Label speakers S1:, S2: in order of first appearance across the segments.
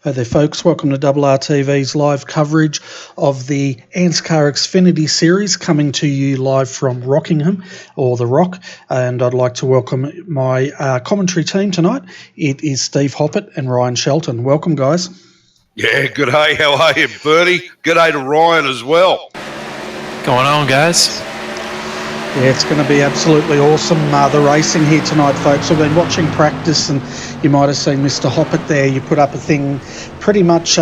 S1: Hi there folks, welcome to RRTV's live coverage of the ANZCAR Xfinity Series, coming to you live from Rockingham, or The Rock, and I'd like to welcome my commentary team tonight. It is Steve Hoppett and Ryan Shelton. Welcome, guys.
S2: Yeah, good day. How are you, Bertie? Good day to Ryan as well.
S3: Going on, guys?
S1: Yeah, it's going to be absolutely awesome, the racing here tonight, folks. We've been watching practice, and you might have seen Mr. Hoppett there. You put up a thing pretty much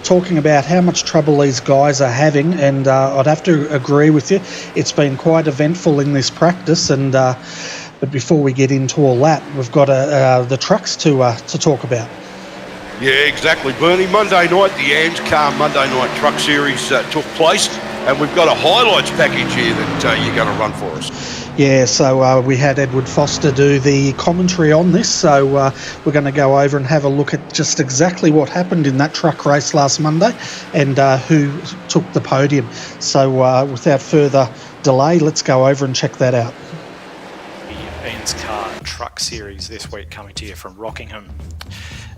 S1: talking about how much trouble these guys are having, and I'd have to agree with you. It's been quite eventful in this practice, and but before we get into all that, we've got the trucks to talk about.
S2: Yeah, exactly, Bernie. Monday night, the ANZCAR Monday Night Truck Series took place, and we've got a highlights package here that you're going to run for us.
S1: Yeah, so we had Edward Foster do the commentary on this, so we're going to go over and have a look at just exactly what happened in that truck race last Monday and who took the podium. So without further delay, let's go over and check that out.
S4: The ANZCAR Truck Series this week, coming to you from Rockingham.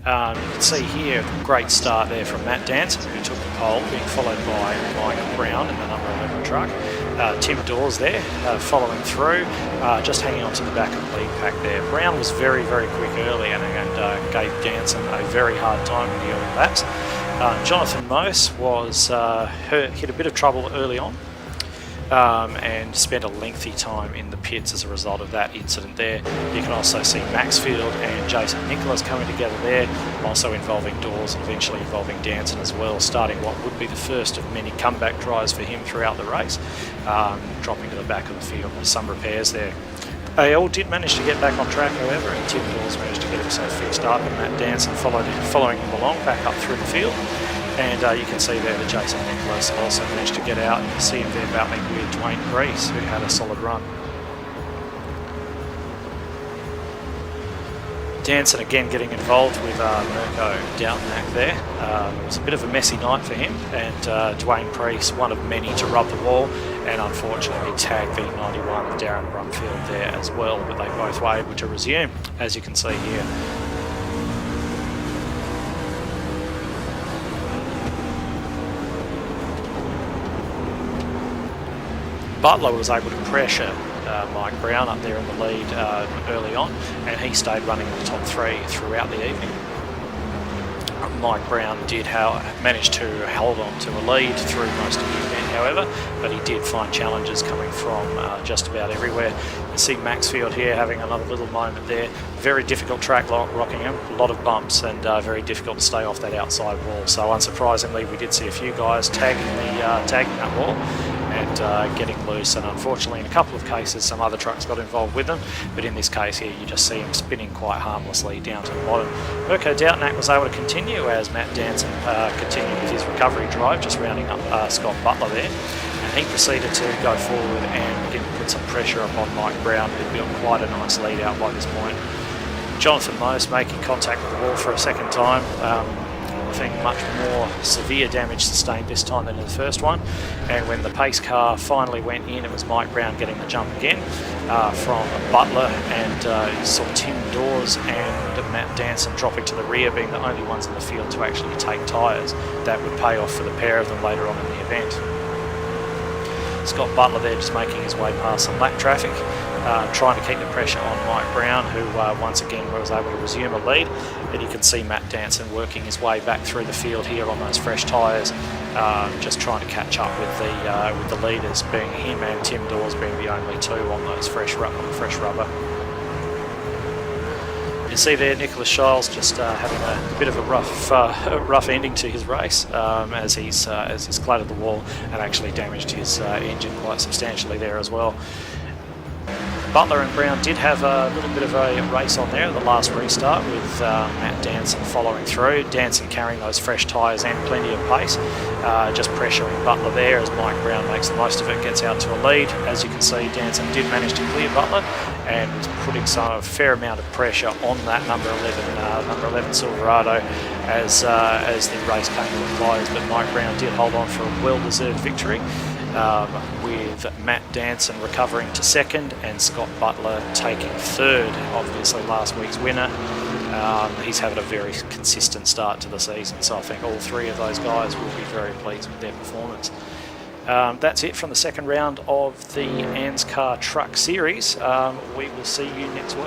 S4: You can see here, great start there from Matt Danson, who took the pole, being followed by Mike Brown in the number 11 truck. Tim Dawes there, following through, just hanging on to the back of the lead pack there. Brown was very, very quick early and gave Danson a very hard time in the early laps. Jonathan Mose was hit a bit of trouble early on. And spent a lengthy time in the pits as a result of that incident there. You can also see Maxfield and Jason Nicholas coming together there, also involving Dawes and eventually involving Danson as well, starting what would be the first of many comeback tries for him throughout the race, dropping to the back of the field with some repairs there. They all did manage to get back on track, however, and Tim Dawes managed to get himself fixed up, and Matt Danson following him along back up through the field. And you can see there that Jason Nicholas also managed to get out. You see him there battling with Dwayne Preece, who had a solid run. Danson again getting involved with Mirko Doutnak there. It was a bit of a messy night for him, and Dwayne Preece, one of many to rub the wall, and unfortunately tagged the 91 Darren Brumfield there as well, but they both were able to resume, as you can see here. Butler was able to pressure Mike Brown up there in the lead early on, and he stayed running in the top three throughout the evening. Mike Brown did manage to hold on to a lead through most of the event, however, but he did find challenges coming from just about everywhere. You see Maxfield here having another little moment there. Very difficult track, Rockingham, a lot of bumps, and very difficult to stay off that outside wall. So unsurprisingly, we did see a few guys tagging that wall and getting loose, and unfortunately in a couple of cases some other trucks got involved with them, but in this case here you just see him spinning quite harmlessly down to the bottom. Mirko Doutnak was able to continue as Matt Danson continued with his recovery drive, just rounding up Scott Butler there, and he proceeded to go forward and again put some pressure upon Mike Brown, who'd built quite a nice lead out by this point. Jonathan Mose making contact with the wall for a second time. I think much more severe damage sustained this time than in the first one, and when the pace car finally went in, it was Mike Brown getting the jump again from Butler, and you saw Tim Dawes and Matt Danson dropping to the rear, being the only ones in the field to actually take tyres. That would pay off for the pair of them later on in the event. Scott Butler there just making his way past some lap traffic, trying to keep the pressure on Mike Brown, who once again was able to resume a lead. And you can see Matt Danson working his way back through the field here on those fresh tyres, just trying to catch up with the leaders, being him and Tim Dawes being the only two on those fresh rubber. You see there Nicholas Shiles just having a bit of a rough ending to his race, as he's clattered the wall and actually damaged his engine quite substantially there as well. Butler and Brown did have a little bit of a race on there at the last restart, with Matt Danson following through, Danson carrying those fresh tyres and plenty of pace, just pressuring Butler there as Mike Brown makes the most of it, gets out to a lead. As you can see, Danson did manage to clear Butler and was putting a fair amount of pressure on that number 11 Silverado as the race came to a close, but Mike Brown did hold on for a well-deserved victory, with Matt Danson recovering to second and Scott Butler taking third, obviously last week's winner. He's having a very consistent start to the season, so I think all three of those guys will be very pleased with their performance. That's it from the second round of the ANZCAR Truck Series. We will see you next week.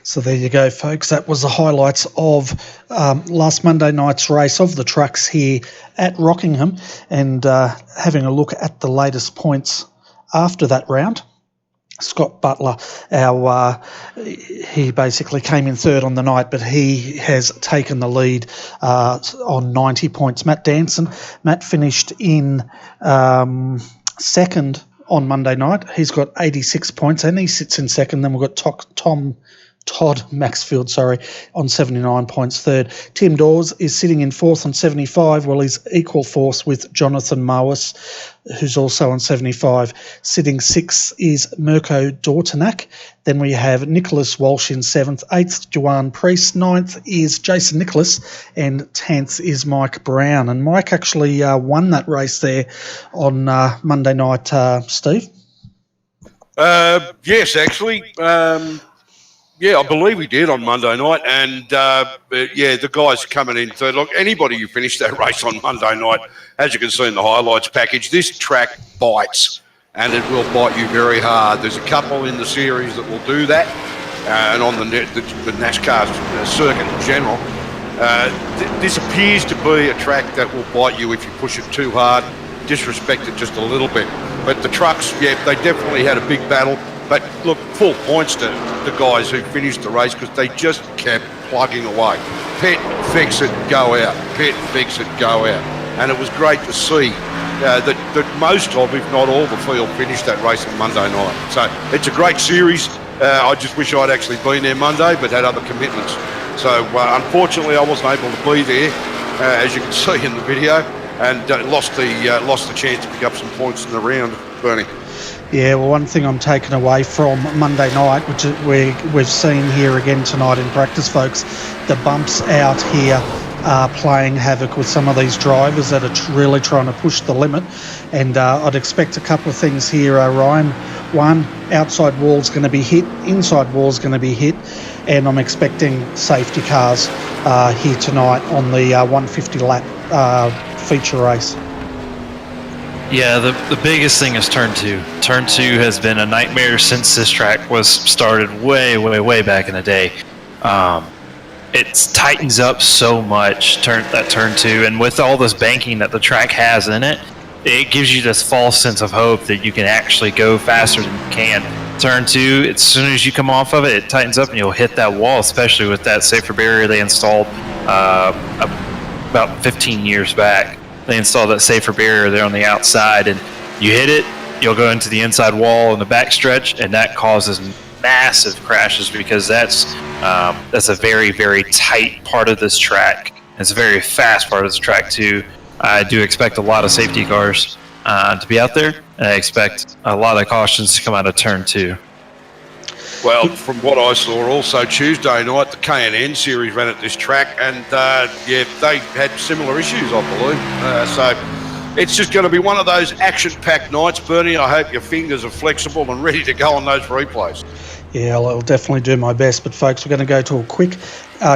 S1: So there you go, folks. That was the highlights of last Monday night's race of the trucks here at Rockingham, and having a look at the latest points after that round. Scott Butler, he basically came in third on the night, but he has taken the lead on 90 points. Matt finished in second on Monday night. He's got 86 points, and he sits in second. Then we've got Todd Maxfield, on 79 points, third. Tim Dawes is sitting in fourth on 75, while he's equal force with Jonathan Mowis, who's also on 75. Sitting sixth is Mirko Dortanak. Then we have Nicholas Walsh in seventh, eighth, Joanne Priest, ninth is Jason Nicholas, and 10th is Mike Brown. And Mike actually won that race there on Monday night, Steve?
S2: Yes, actually. Yeah, I believe he did on Monday night, and the guys coming in third. Look, anybody who finished that race on Monday night, as you can see in the highlights package, this track bites, and it will bite you very hard. There's a couple in the series that will do that, and on the NASCAR circuit in general. This appears to be a track that will bite you if you push it too hard, disrespect it just a little bit. But the trucks, they definitely had a big battle. But look, full points to the guys who finished the race because they just kept plugging away. Pit, fix it, go out. Pit, fix it, go out. And it was great to see that most of, if not all, the field finished that race on Monday night. So it's a great series. I just wish I'd actually been there Monday, but had other commitments. So unfortunately, I wasn't able to be there, as you can see in the video, and lost the chance to pick up some points in the round, Bernie.
S1: Yeah, well, one thing I'm taking away from Monday night, which we've seen here again tonight in practice, folks, the bumps out here are playing havoc with some of these drivers that are really trying to push the limit. And I'd expect a couple of things here, Ryan. One, outside wall's going to be hit, inside wall's going to be hit, and I'm expecting safety cars here tonight on the 150 lap feature race.
S3: Yeah, the biggest thing is turn two. Turn two has been a nightmare since this track was started way back in the day. It tightens up so much, turn two, and with all this banking that the track has in it, it gives you this false sense of hope that you can actually go faster than you can. Turn two, as soon as you come off of it, it tightens up and you'll hit that wall, especially with that safer barrier they installed about 15 years back. They installed that safer barrier there on the outside, and you hit it, you'll go into the inside wall in the backstretch, and that causes massive crashes because that's a very, very tight part of this track. It's a very fast part of this track too. I do expect a lot of safety cars to be out there, and I expect a lot of cautions to come out of turn two.
S2: Well, from what I saw also Tuesday night, the K&N series ran at this track, and they had similar issues, I believe. So it's just going to be one of those action-packed nights, Bernie. I hope your fingers are flexible and ready to go on those replays.
S1: Yeah, I'll definitely do my best. But, folks, we're going to go to a quick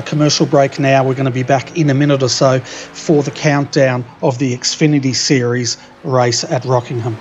S1: commercial break now. We're going to be back in a minute or so for the countdown of the Xfinity Series race at Rockingham.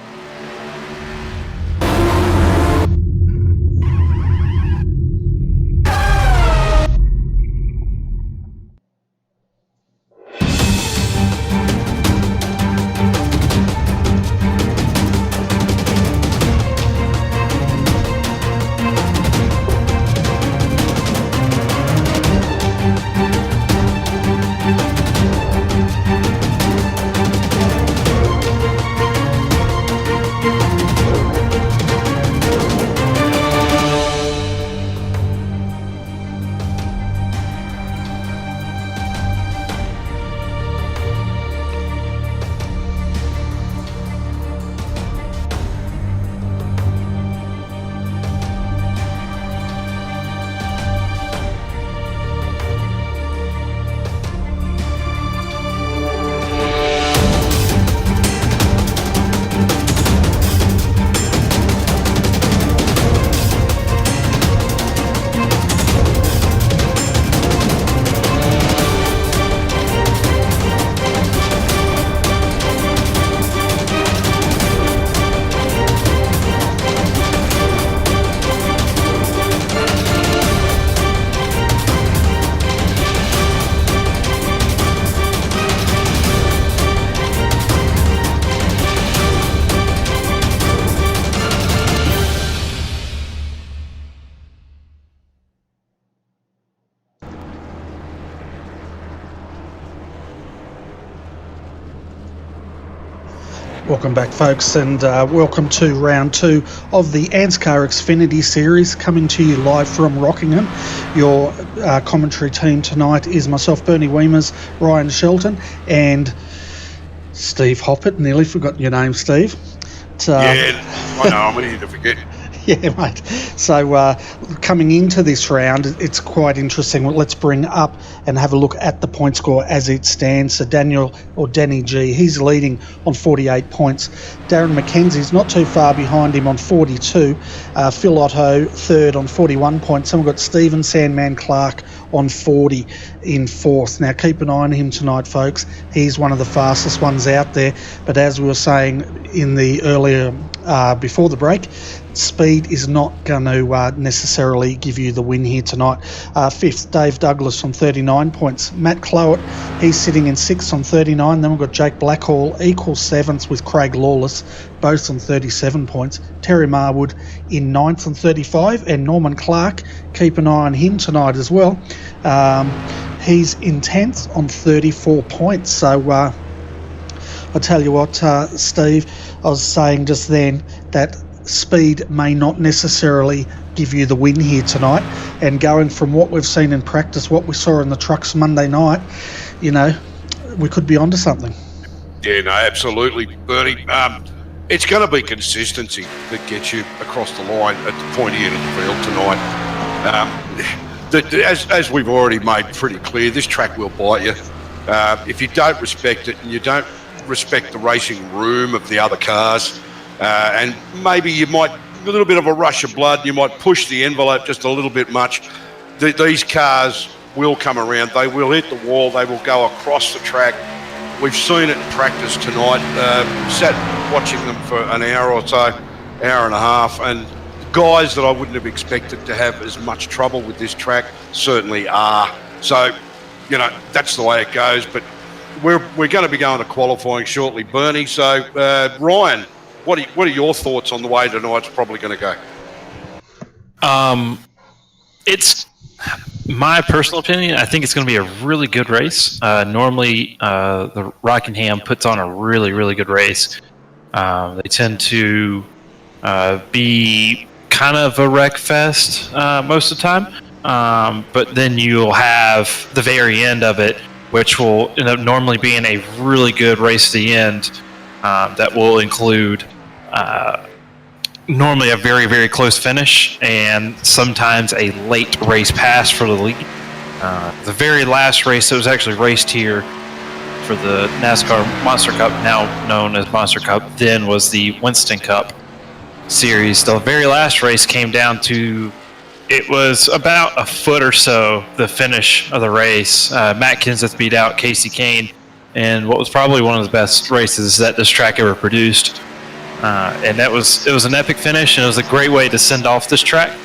S1: Welcome back, folks, and welcome to round 2 of the ANZCAR Xfinity Series, coming to you live from Rockingham. Your commentary team tonight is myself, Bernie Weemers, Ryan Shelton, and Steve Hoppett. Nearly forgot your name, Steve.
S2: Yeah, I know, I'm easy to forget.
S1: Yeah, mate. So coming into this round, it's quite interesting. Well, let's bring up and have a look at the point score as it stands. So Danny G, he's leading on 48 points. Darren McKenzie's not too far behind him on 42. Phil Otto third on 41 points. And we've got Stephen Sandman Clark on 40 in fourth. Now keep an eye on him tonight, folks. He's one of the fastest ones out there. But as we were saying in the earlier before the break, speed is not going to necessarily give you the win here tonight. Fifth, Dave Douglas on 39 points. Matt Clowett, he's sitting in sixth on 39. Then we've got Jake Blackhall, equal seventh with Craig Lawless, both on 37 points. Terry Marwood in ninth on 35. And Norman Clark, keep an eye on him tonight as well. He's in 10th on 34 points. So I'll tell you what, Steve, I was saying just then that speed may not necessarily give you the win here tonight, and going from what we've seen in practice, what we saw in the trucks Monday night, you know, we could be onto something.
S2: Yeah, no, absolutely, Bernie. It's going to be consistency that gets you across the line at the pointy end of the field tonight. As we've already made pretty clear, this track will bite you. If you don't respect it and you don't respect the racing room of the other cars, and maybe you might, a little bit of a rush of blood, you might push the envelope just a little bit much. These cars will come around. They will hit the wall. They will go across the track. We've seen it in practice tonight. Sat watching them for an hour or so, hour and a half, and guys that I wouldn't have expected to have as much trouble with this track certainly are. So, you know, that's the way it goes. But we're going to be going to qualifying shortly, Bernie. So, Ryan, what are your thoughts on the way tonight's probably going to go?
S3: It's my personal opinion. I think it's going to be a really good race. Normally, the Rockingham puts on a really, really good race. They tend to be kind of a wreck fest most of the time. But then you'll have the very end of it, which will end up normally being a really good race at the end. That will include normally a very, very close finish and sometimes a late race pass for the lead. The very last race that was actually raced here for the NASCAR Monster Cup, now known as Monster Cup, then was the Winston Cup series. The very last race came down to, it was about a foot or so, the finish of the race. Matt Kenseth beat out Casey Kane in what was probably one of the best races that this track ever produced. And it was an epic finish, and it was a great way to send off this track.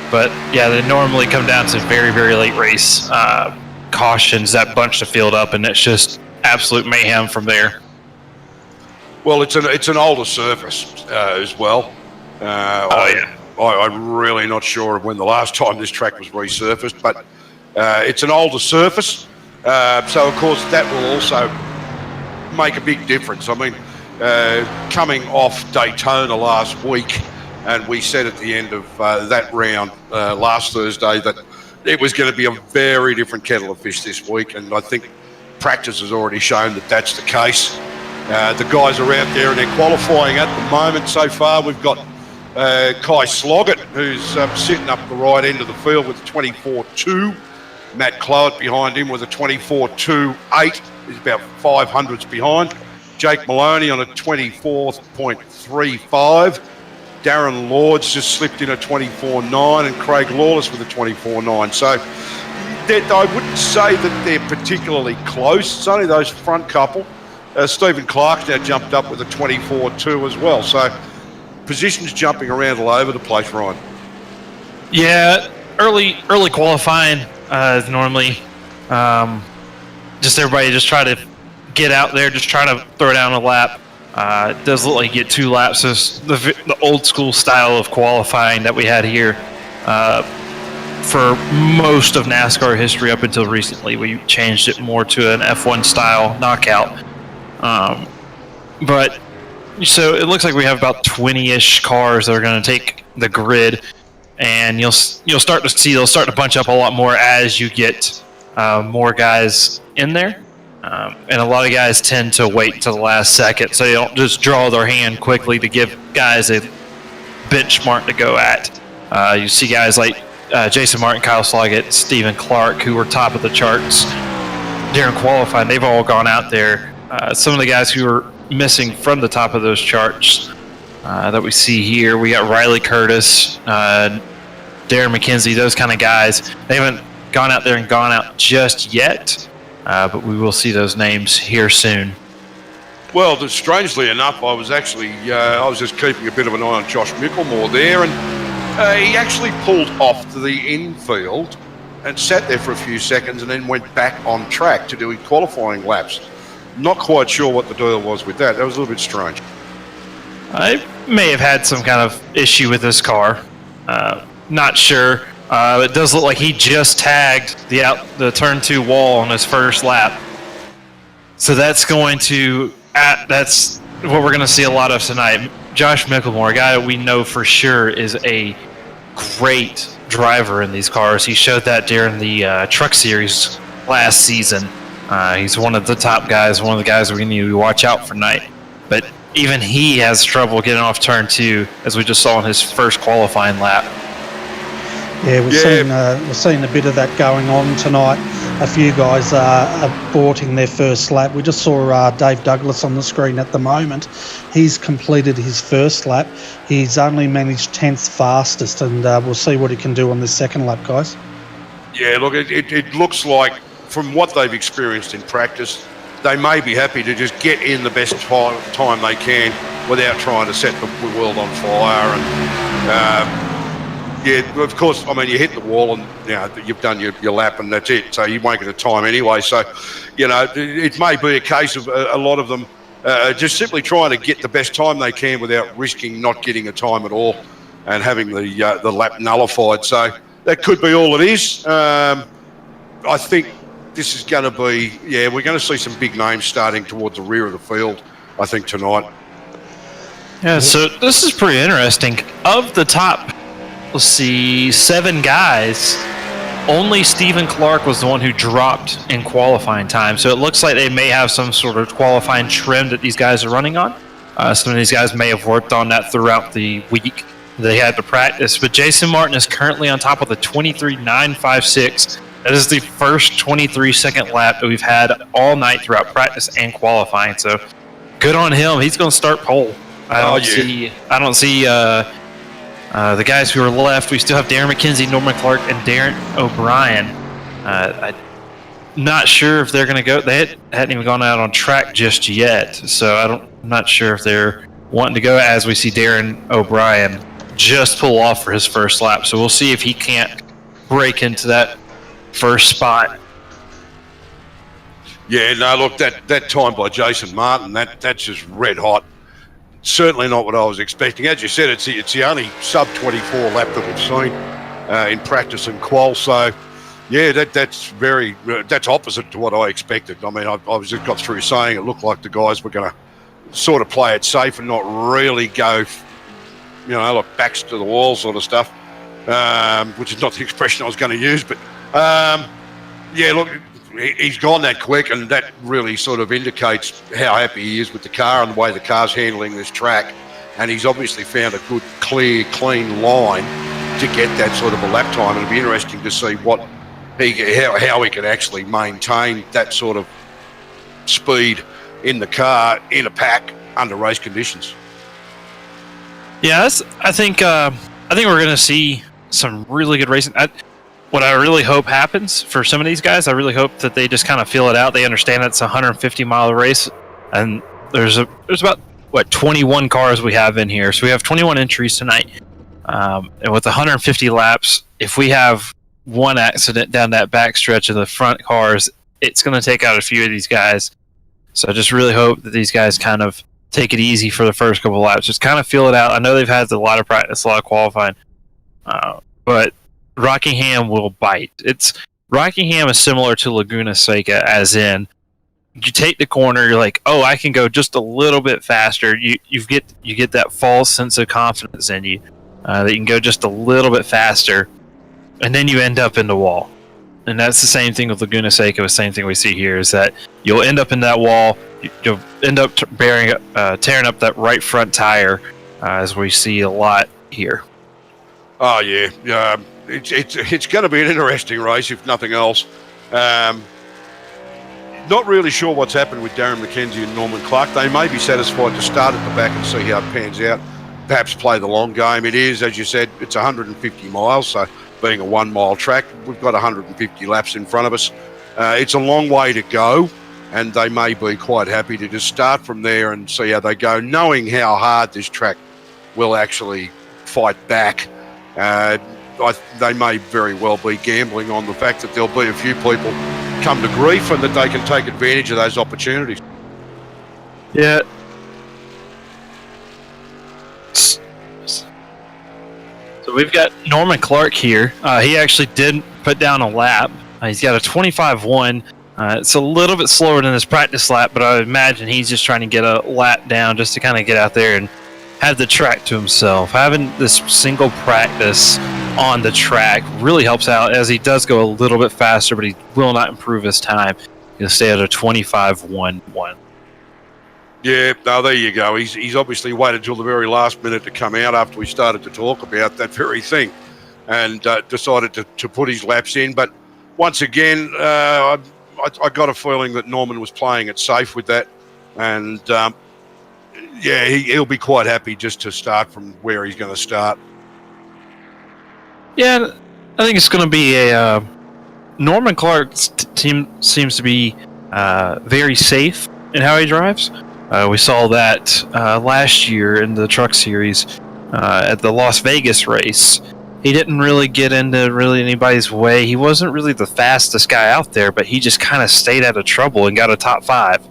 S3: But yeah, they normally come down to very, very late race cautions that bunch the field up, and it's just absolute mayhem from there.
S2: Well, it's an older surface as well. I'm really not sure of when the last time this track was resurfaced, but it's an older surface. So, of course, that will also make a big difference. I mean, coming off Daytona last week, and we said at the end of that round last Thursday that it was going to be a very different kettle of fish this week, and I think practice has already shown that that's the case. The guys are out there and they're qualifying at the moment. So far, we've got Kai Sloggett, who's sitting up the right end of the field with a 24.2. Matt Clowett behind him with a 24.28. He's about 500ths behind. Jake Maloney on a 24.35. Darren Lords just slipped in a 24.9, and Craig Lawless with a 24.9. So I wouldn't say that they're particularly close. It's only those front couple. Stephen Clark's now jumped up with a 24.2 as well. So positions jumping around all over the place, Ryan.
S3: Yeah, early qualifying is normally just everybody just try to get out there, just try to throw down a lap. It does look like you get 2 laps. So the old school style of qualifying that we had here for most of NASCAR history up until recently. We changed it more to an F1 style knockout. But so it looks like we have about 20-ish cars that are going to take the grid, and you'll start to see they'll start to bunch up a lot more as you get more guys in there. And a lot of guys tend to wait until the last second, so they don't just draw their hand quickly to give guys a benchmark to go at. You see guys like Jason Martin, Kyle Sloggett, Stephen Clark, who were top of the charts during qualifying. They've all gone out there. Some of the guys who are missing from the top of those charts that we see here, we got Riley Curtis, Darren McKenzie, those kind of guys. They haven't gone out there and gone out just yet, but we will see those names here soon.
S2: Well, strangely enough, I was just keeping a bit of an eye on Josh Mickelmore there, and he actually pulled off to the infield and sat there for a few seconds and then went back on track to do qualifying laps. Not quite sure what the deal was with that. That was a little bit strange.
S3: I may have had some kind of issue with this car. Not sure. It does look like he just tagged the turn 2 wall on his first lap. So that's that's what we're going to see a lot of tonight. Josh Mickelmore, a guy that we know for sure is a great driver in these cars. He showed that during the Truck Series last season. He's one of the top guys, one of the guys we need to watch out for tonight. But even he has trouble getting off turn 2, as we just saw in his first qualifying lap.
S1: Yeah, we're seeing a bit of that going on tonight. A few guys are aborting their first lap. We just saw Dave Douglas on the screen at the moment. He's completed his first lap. He's only managed 10th fastest, and we'll see what he can do on this second lap, guys.
S2: Yeah, look, it looks like, from what they've experienced in practice, they may be happy to just get in the best time they can without trying to set the world on fire. And yeah, of course, I mean, you hit the wall and you've done your lap and that's it. So you won't get a time anyway. So, it may be a case of a lot of them just simply trying to get the best time they can without risking not getting a time at all and having the lap nullified. So that could be all it is. I think this is going to be, we're going to see some big names starting towards the rear of the field, I think, tonight.
S3: Yeah, so this is pretty interesting. Of the top, let's see, 7 guys, only Stephen Clark was the one who dropped in qualifying time. So it looks like they may have some sort of qualifying trim that these guys are running on. Some of these guys may have worked on that throughout the week they had to practice. But Jason Martin is currently on top of the 23.956. That is the first 23-second lap that we've had all night throughout practice and qualifying. So good on him. He's going to start pole. I don't see the guys who are left. We still have Darren McKenzie, Norman Clark, and Darren O'Brien. I'm not sure if they're going to go. They hadn't even gone out on track just yet, so I'm not sure if they're wanting to go, as we see Darren O'Brien just pull off for his first lap. So we'll see if he can't break into that first spot.
S2: Yeah, no, look, that time by Jason Martin, that's just red hot. Certainly not what I was expecting. As you said, it's the only sub-24 lap that we've seen in practice and qual. So, yeah, that's opposite to what I expected. I mean, I was just got through saying it looked like the guys were going to sort of play it safe and not really go, backs to the wall sort of stuff, which is not the expression I was going to use. But, look, he's gone that quick, and that really sort of indicates how happy he is with the car and the way the car's handling this track. And he's obviously found a good, clear, clean line to get that sort of a lap time. It'll be interesting to see how he can actually maintain that sort of speed in the car in a pack under race conditions.
S3: Yeah, I think we're going to see some really good racing. What I really hope happens for some of these guys, I really hope that they just kind of feel it out. They understand it's a 150-mile race, and there's about 21 cars we have in here, so we have 21 entries tonight. And with 150 laps, if we have one accident down that backstretch of the front cars, it's going to take out a few of these guys. So I just really hope that these guys kind of take it easy for the first couple laps. Just kind of feel it out. I know they've had a lot of practice, a lot of qualifying, but Rockingham will bite. Rockingham is similar to Laguna Seca, as in you take the corner, you're like, oh, I can go just a little bit faster. You get that false sense of confidence in you that you can go just a little bit faster, and then you end up in the wall. And that's the same thing with Laguna Seca. The same thing we see here is that you'll end up in that wall. You'll end up tearing up that right front tire, as we see a lot here.
S2: Oh yeah, it's going to be an interesting race if nothing else. Not really sure what's happened with Darren McKenzie and Norman Clark. They may be satisfied to start at the back and see how it pans out. Perhaps play the long game. It is, as you said, it's 150 miles, so being a 1 mile track, we've got 150 laps in front of us. It's a long way to go, and they may be quite happy to just start from there and see how they go, knowing how hard this track will actually fight back. They may very well be gambling on the fact that there'll be a few people come to grief and that they can take advantage of those opportunities.
S3: Yeah. So we've got Norman Clark here. He actually did put down a lap. He's got a 25-1. It's a little bit slower than his practice lap, but I imagine he's just trying to get a lap down just to kind of get out there and have the track to himself. Having this single practice on the track really helps out, as he does go a little bit faster, but he will not improve his time. He'll stay at a 25-1-1.
S2: Yeah, no, there you go. He's obviously waited till the very last minute to come out after we started to talk about that very thing and decided to put his laps in. But once again, I got a feeling that Norman was playing it safe with that. And, he'll be quite happy just to start from where he's going to start. Yeah,
S3: I think it's going to be a... Norman Clark's team seems to be very safe in how he drives. We saw that last year in the Truck Series at the Las Vegas race. He didn't really get into anybody's way. He wasn't really the fastest guy out there, but he just kind of stayed out of trouble and got a top 5.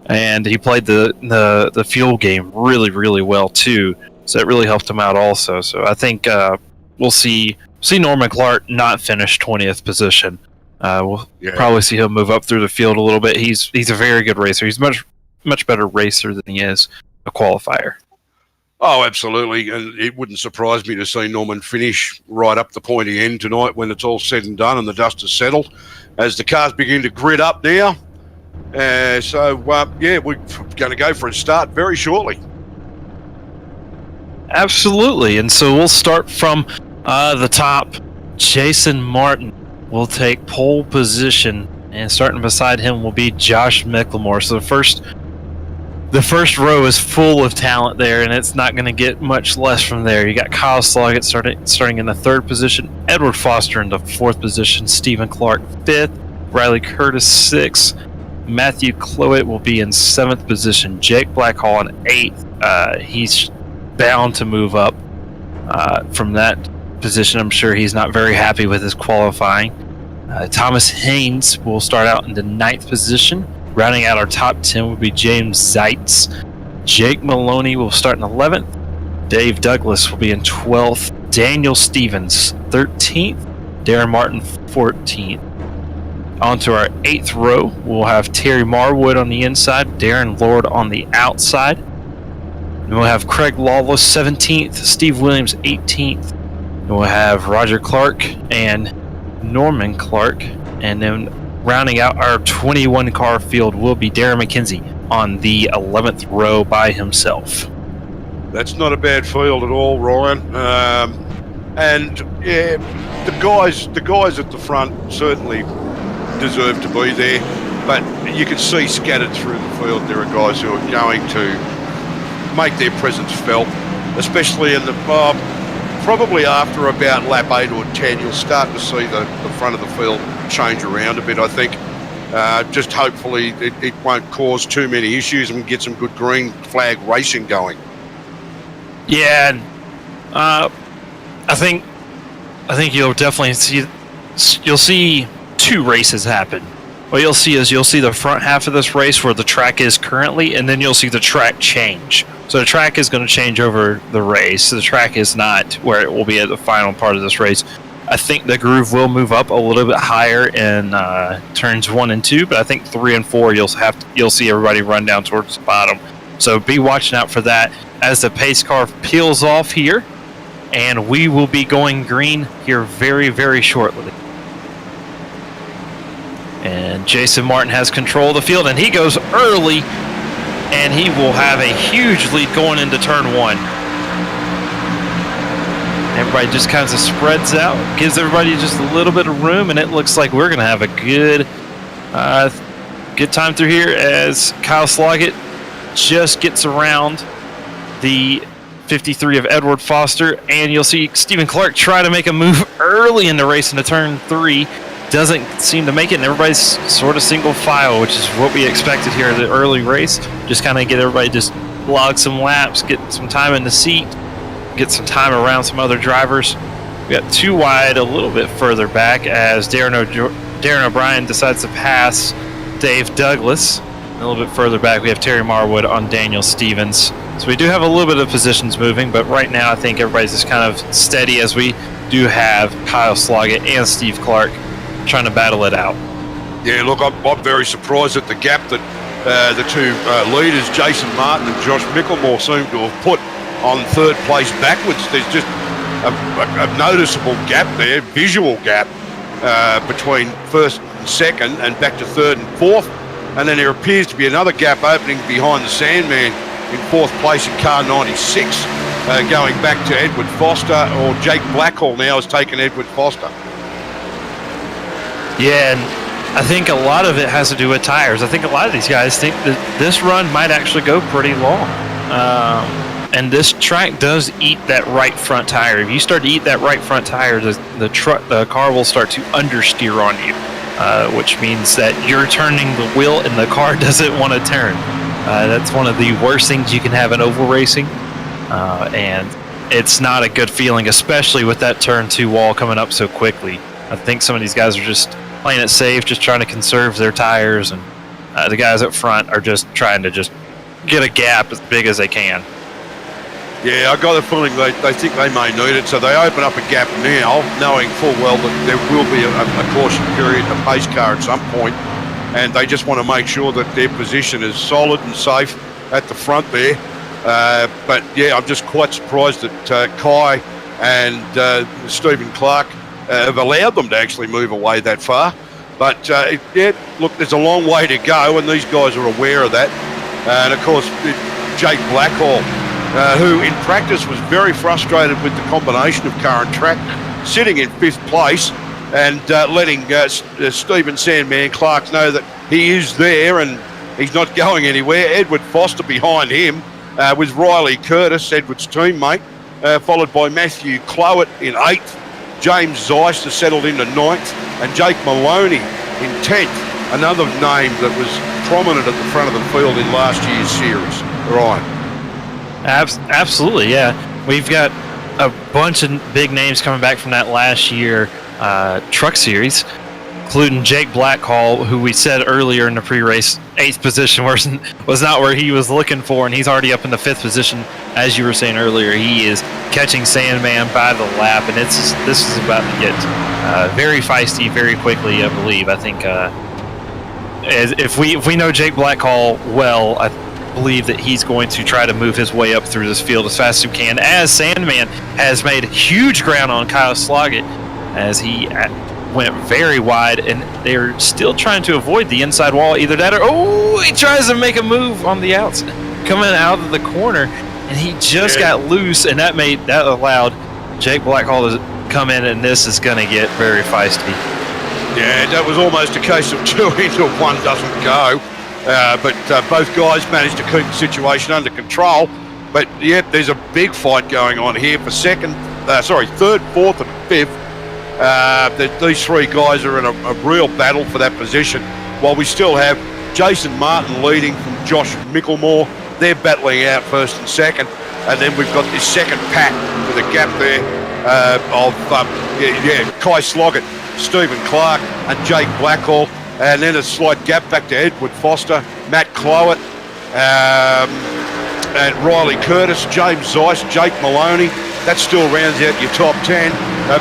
S3: And he played the fuel game really, really well too. So it really helped him out also. So I think we'll see Norman Clark not finish 20th position. We'll probably see him move up through the field a little bit. He's a very good racer. He's much better racer than he is a qualifier.
S2: Oh, absolutely. And it wouldn't surprise me to see Norman finish right up the pointy end tonight when it's all said and done and the dust has settled as the cars begin to grid up now. We're going to go for a start very shortly.
S3: Absolutely. And so we'll start from the top. Jason Martin will take pole position, and starting beside him will be Josh McLemore. So the first row is full of talent there, and it's not going to get much less from there. You got Kyle Sloggett starting in the 3rd position, Edward Foster in the 4th position, Stephen Clark 5th, Riley Curtis 6th, Matthew Clowett will be in 7th position, Jake Blackhall in 8th. He's bound to move up from that position. I'm sure he's not very happy with his qualifying. Thomas Haynes will start out in the 9th position. Rounding out our top 10 will be James Zeitz. Jake Maloney will start in 11th. Dave Douglas will be in 12th. Daniel Stevens, 13th. Darren Martin, 14th. On to our 8th row, we'll have Terry Marwood on the inside, Darren Lord on the outside. And we'll have Craig Lawless, 17th. Steve Williams, 18th. And we'll have Roger Clark and Norman Clark. And then rounding out our 21-car field will be Darren McKenzie on the 11th row by himself.
S2: That's not a bad field at all, Ryan. The guys at the front certainly deserve to be there, but you can see scattered through the field there are guys who are going to make their presence felt, especially in the probably after about lap 8 or 10, you'll start to see the front of the field change around a bit, I think. Just hopefully it won't cause too many issues and get some good green flag racing going.
S3: Yeah, I think you'll definitely see 2 races happen. What you'll see is the front half of this race where the track is currently, and then you'll see the track change. So the track is going to change over the race. So the track is not where it will be at the final part of this race. I think the groove will move up a little bit higher in turns 1 and 2, but I think 3 and 4 you'll see everybody run down towards the bottom. So be watching out for that as the pace car peels off here, and we will be going green here very, very shortly. And Jason Martin has control of the field, and he goes early, and he will have a huge lead going into turn 1. Everybody just kind of spreads out, gives everybody just a little bit of room, and it looks like we're going to have a good time through here as Kyle Sloggett just gets around the 53 of Edward Foster, and you'll see Stephen Clark try to make a move early in the race into turn 3. Doesn't seem to make it, and everybody's sort of single file, which is what we expected here in the early race. Just kind of get everybody just log some laps, get some time in the seat, get some time around some other drivers. We got 2 wide a little bit further back as Darren O'Brien decides to pass Dave Douglas. A little bit further back, we have Terry Marwood on Daniel Stevens. So we do have a little bit of positions moving, but right now I think everybody's just kind of steady as we do have Kyle Sloggett and Steve Clark trying to battle it out.
S2: Yeah, look, I'm very surprised at the gap that the 2 leaders, Jason Martin and Josh Micklemore, seem to have put on third place backwards. There's just a noticeable gap there, visual gap between first and second and back to third and fourth. And then there appears to be another gap opening behind the Sandman in fourth place in car 96, going back to Edward Foster, or Jake Blackhall now has taken Edward Foster.
S3: Yeah, and I think a lot of it has to do with tires. I think a lot of these guys think that this run might actually go pretty long. And this track does eat that right front tire. If you start to eat that right front tire, the car will start to understeer on you, which means that you're turning the wheel and the car doesn't want to turn. That's one of the worst things you can have in oval racing, and it's not a good feeling, especially with that turn 2 wall coming up so quickly. I think some of these guys are just playing it safe, just trying to conserve their tires, and the guys up front are just trying to just get a gap as big as they can.
S2: Yeah, I got the feeling they think they may need it, so they open up a gap now, knowing full well that there will be a caution period, a pace car at some point, and they just want to make sure that their position is solid and safe at the front there. But yeah, I'm just quite surprised that Kai and Stephen Clark have allowed them to actually move away that far. But yeah, look, there's a long way to go, and these guys are aware of that. And of course, Jake Blackhall, who in practice was very frustrated with the combination of car and track, sitting in 5th place and letting Stephen Sandman Clark know that he is there and he's not going anywhere. Edward Foster behind him with Riley Curtis, Edward's teammate, followed by Matthew Clowett in 8th. James Zeiss has settled into 9th, and Jake Maloney in 10th, another name that was prominent at the front of the field in last year's series. Ryan.
S3: Absolutely, yeah. We've got a bunch of big names coming back from that last year truck series, including Jake Blackhall, who we said earlier in the pre-race, 8th position was not where he was looking for, and he's already up in the 5th position. As you were saying earlier, he is catching Sandman by the lap, and this is about to get very feisty very quickly, I believe. I think if we know Jake Blackhall well, I believe that he's going to try to move his way up through this field as fast as he can, as Sandman has made huge ground on Kyle Sloggett as he went very wide, and they're still trying to avoid the inside wall. Either that or, he tries to make a move on the outside, coming out of the corner, and he just got loose, and that allowed Jake Blackhall to come in, and this is going to get very feisty.
S2: Yeah, that was almost a case of 2 into 1 doesn't go. But both guys managed to keep the situation under control. But yeah, there's a big fight going on here for third, 4th, and 5th. These 3 guys are in a real battle for that position. While we still have Jason Martin leading from Josh Micklemore. They're battling out 1st and 2nd. And then we've got this second pack with a gap there of Kai Sloggett, Stephen Clark, and Jake Blackhall. And then a slight gap back to Edward Foster, Matt Clowett, and Riley Curtis, James Zeiss, Jake Maloney, That still rounds out your top 10.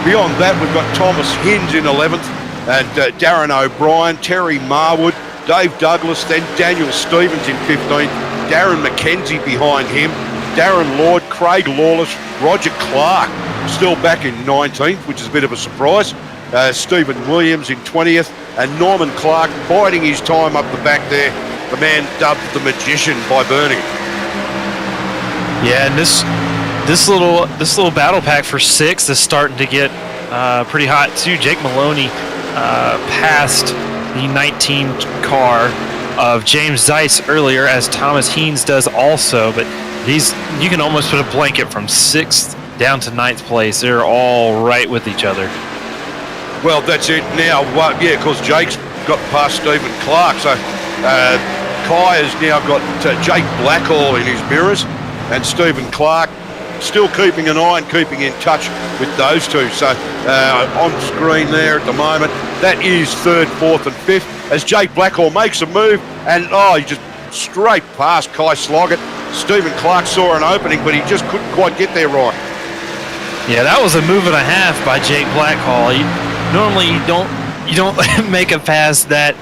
S2: Beyond that, we've got Thomas Hinds in 11th, and Darren O'Brien, Terry Marwood, Dave Douglas, then Daniel Stevens in 15th, Darren McKenzie behind him, Darren Lloyd, Craig Lawless, Roger Clark still back in 19th, which is a bit of a surprise. Stephen Williams in 20th, and Norman Clark biding his time up the back there, the man dubbed the Magician by Burning.
S3: Yeah, and this little battle pack for 6th is starting to get pretty hot too. Jake Maloney passed the 19 car of James Zeiss earlier, as Thomas Hinds does also, but you can almost put a blanket from 6th down to 9th place. They're all right with each other.
S2: Well, that's it now. Yeah, because Jake's got past Stephen Clark, so Kai has now got Jake Blackhall in his mirrors, and Stephen Clark still keeping an eye and keeping in touch with those two. So on screen there at the moment, that is 3rd, 4th and 5th, as Jake Blackhall makes a move, and he just straight past Kai Sloggett. Stephen Clark saw an opening, but he just couldn't quite get there right.
S3: Yeah, that was a move and a half by Jake Blackhall. Normally you don't make a pass that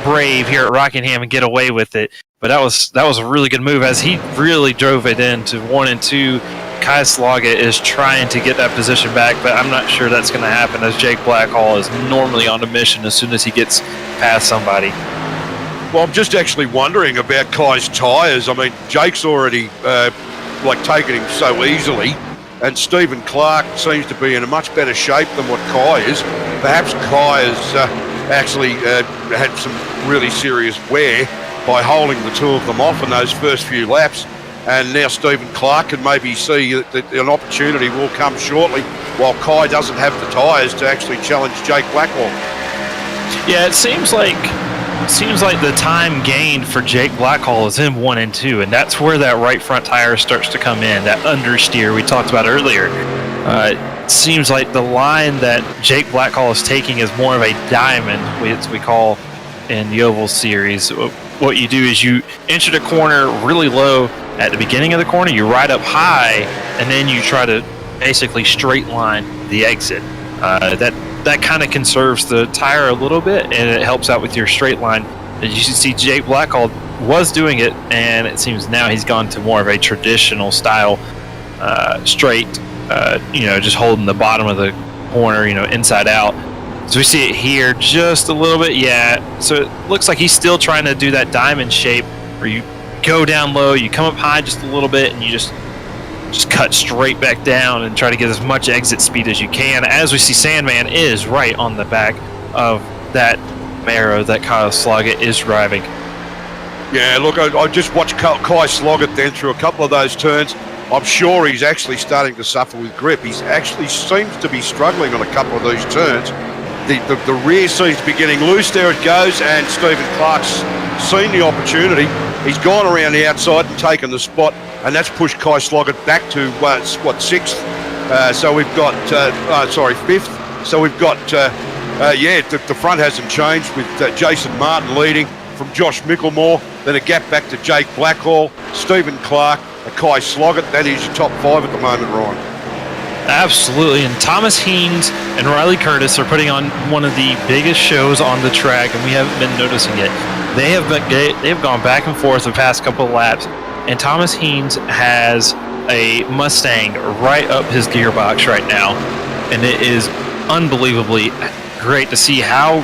S3: brave here at Rockingham and get away with it. But that was a really good move, as he really drove it into 1 and 2. Kai Sloggett is trying to get that position back, but I'm not sure that's going to happen, as Jake Blackhall is normally on a mission as soon as he gets past somebody.
S2: Well, I'm just actually wondering about Kai's tyres. I mean, Jake's already taken him so easily, and Stephen Clark seems to be in a much better shape than what Kai is. Perhaps Kai has actually had some really serious wear by holding the two of them off in those first few laps, and now Stephen Clark can maybe see that an opportunity will come shortly, while Kai doesn't have the tyres to actually challenge Jake Blackhall.
S3: Yeah, it seems like the time gained for Jake Blackhall is in 1 and 2, and that's where that right front tire starts to come in, that understeer we talked about earlier. It seems like the line that Jake Blackhall is taking is more of a diamond, which we call in the Oval Series. What you do is you enter the corner really low at the beginning of the corner, you ride up high, and then you try to basically straight line the exit. That kind of conserves the tire a little bit, and it helps out with your straight line. As you see, Jake Blackhall was doing it, and it seems now he's gone to more of a traditional style straight, just holding the bottom of the corner, inside out. So we see it here just a little bit, yeah. So it looks like he's still trying to do that diamond shape where you go down low, you come up high just a little bit, and you just cut straight back down and try to get as much exit speed as you can. As we see, Sandman is right on the back of that Maro that Kyle Sloggett is driving.
S2: Yeah, look, I just watched Kai Sloggett then through a couple of those turns. I'm sure he's actually starting to suffer with grip. He actually seems to be struggling on a couple of these turns. The rear seems to be getting loose. There it goes, and Stephen Clark's seen the opportunity. He's gone around the outside and taken the spot, and that's pushed Kai Sloggett back to, 6th? So we've got, 5th. So we've got, the front hasn't changed, with Jason Martin leading from Josh Micklemore, then a gap back to Jake Blackhall, Stephen Clark, and Kai Sloggett. That is your top 5 at the moment, Ryan.
S3: Absolutely, and Thomas Hinds and Riley Curtis are putting on one of the biggest shows on the track, and we haven't been noticing it. They've gone back and forth the past couple of laps, and Thomas Hinds has a Mustang right up his gearbox right now, and it is unbelievably great to see how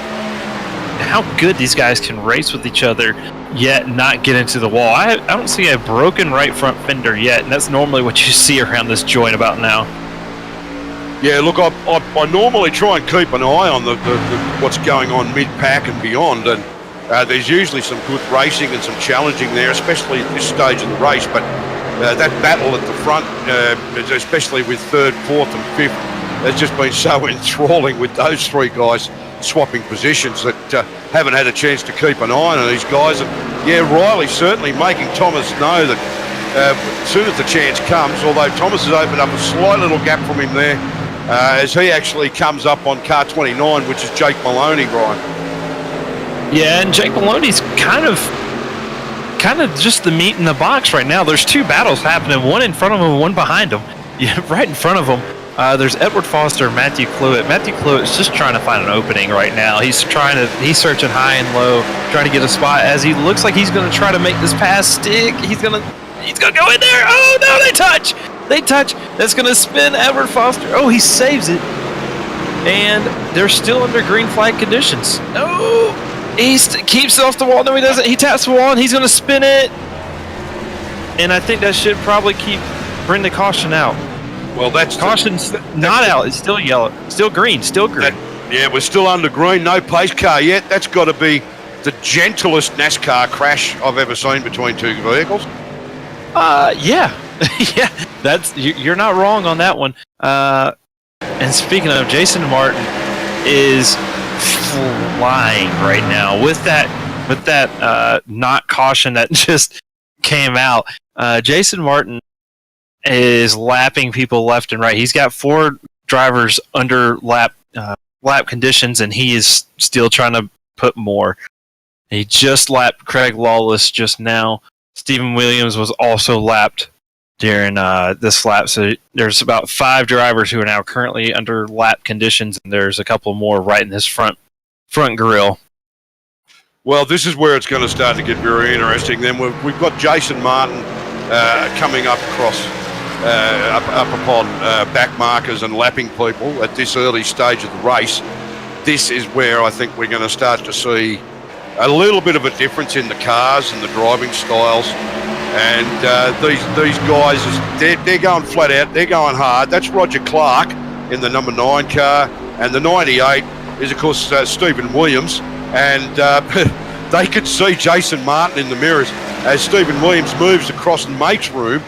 S3: good these guys can race with each other, yet not get into the wall. I don't see a broken right front fender yet, and that's normally what you see around this joint about now.
S2: Yeah, look, I normally try and keep an eye on the what's going on mid-pack and beyond, and there's usually some good racing and some challenging there, especially at this stage of the race. But that battle at the front, especially with 3rd, 4th and 5th, has just been so enthralling with those three guys swapping positions that haven't had a chance to keep an eye on these guys. And yeah, Riley certainly making Thomas know that as soon as the chance comes, although Thomas has opened up a slight little gap from him there, as he actually comes up on car 29, which is Jake Maloney, Brian.
S3: Yeah, and Jake Maloney's kind of kind of just the meat in the box right now. There's two battles happening, one in front of him and one behind him. Yeah, right in front of him. There's Edward Foster and Matthew Cluett. Matthew Cluett is just trying to find an opening right now. He's searching high and low, trying to get a spot as he looks like he's going to try to make this pass stick. He's going to go in there. Oh, no, they touch. That's going to spin Edward Foster. Oh, he saves it. And they're still under green flag conditions. No, he keeps it off the wall. No, he doesn't. He taps the wall, and he's going to spin it. And I think that should probably bring the caution out.
S2: Well,
S3: caution's not out. It's still yellow. Still green.
S2: Yeah, we're still under green. No pace car yet. That's got to be the gentlest NASCAR crash I've ever seen between two vehicles.
S3: Yeah. Yeah, you're not wrong on that one. And speaking of, Jason Martin is flying right now with that not caution that just came out. Jason Martin is lapping people left and right. He's got 4 drivers under lap conditions, and he is still trying to put more. He just lapped Craig Lawless just now. Stephen Williams was also lapped during this lap. So there's about 5 drivers who are now currently under lap conditions, and there's a couple more right in his front grill.
S2: Well, this is where it's going to start to get very interesting. Then we've got Jason Martin coming up across up upon back markers and lapping people at this early stage of the race. This is where I think we're going to start to see a little bit of a difference in the cars and the driving styles. And these guys, they're going flat out. They're going hard. That's Roger Clark in the number 9 car. And the 98 is, of course, Stephen Williams. And they could see Jason Martin in the mirrors as Stephen Williams moves across and makes room.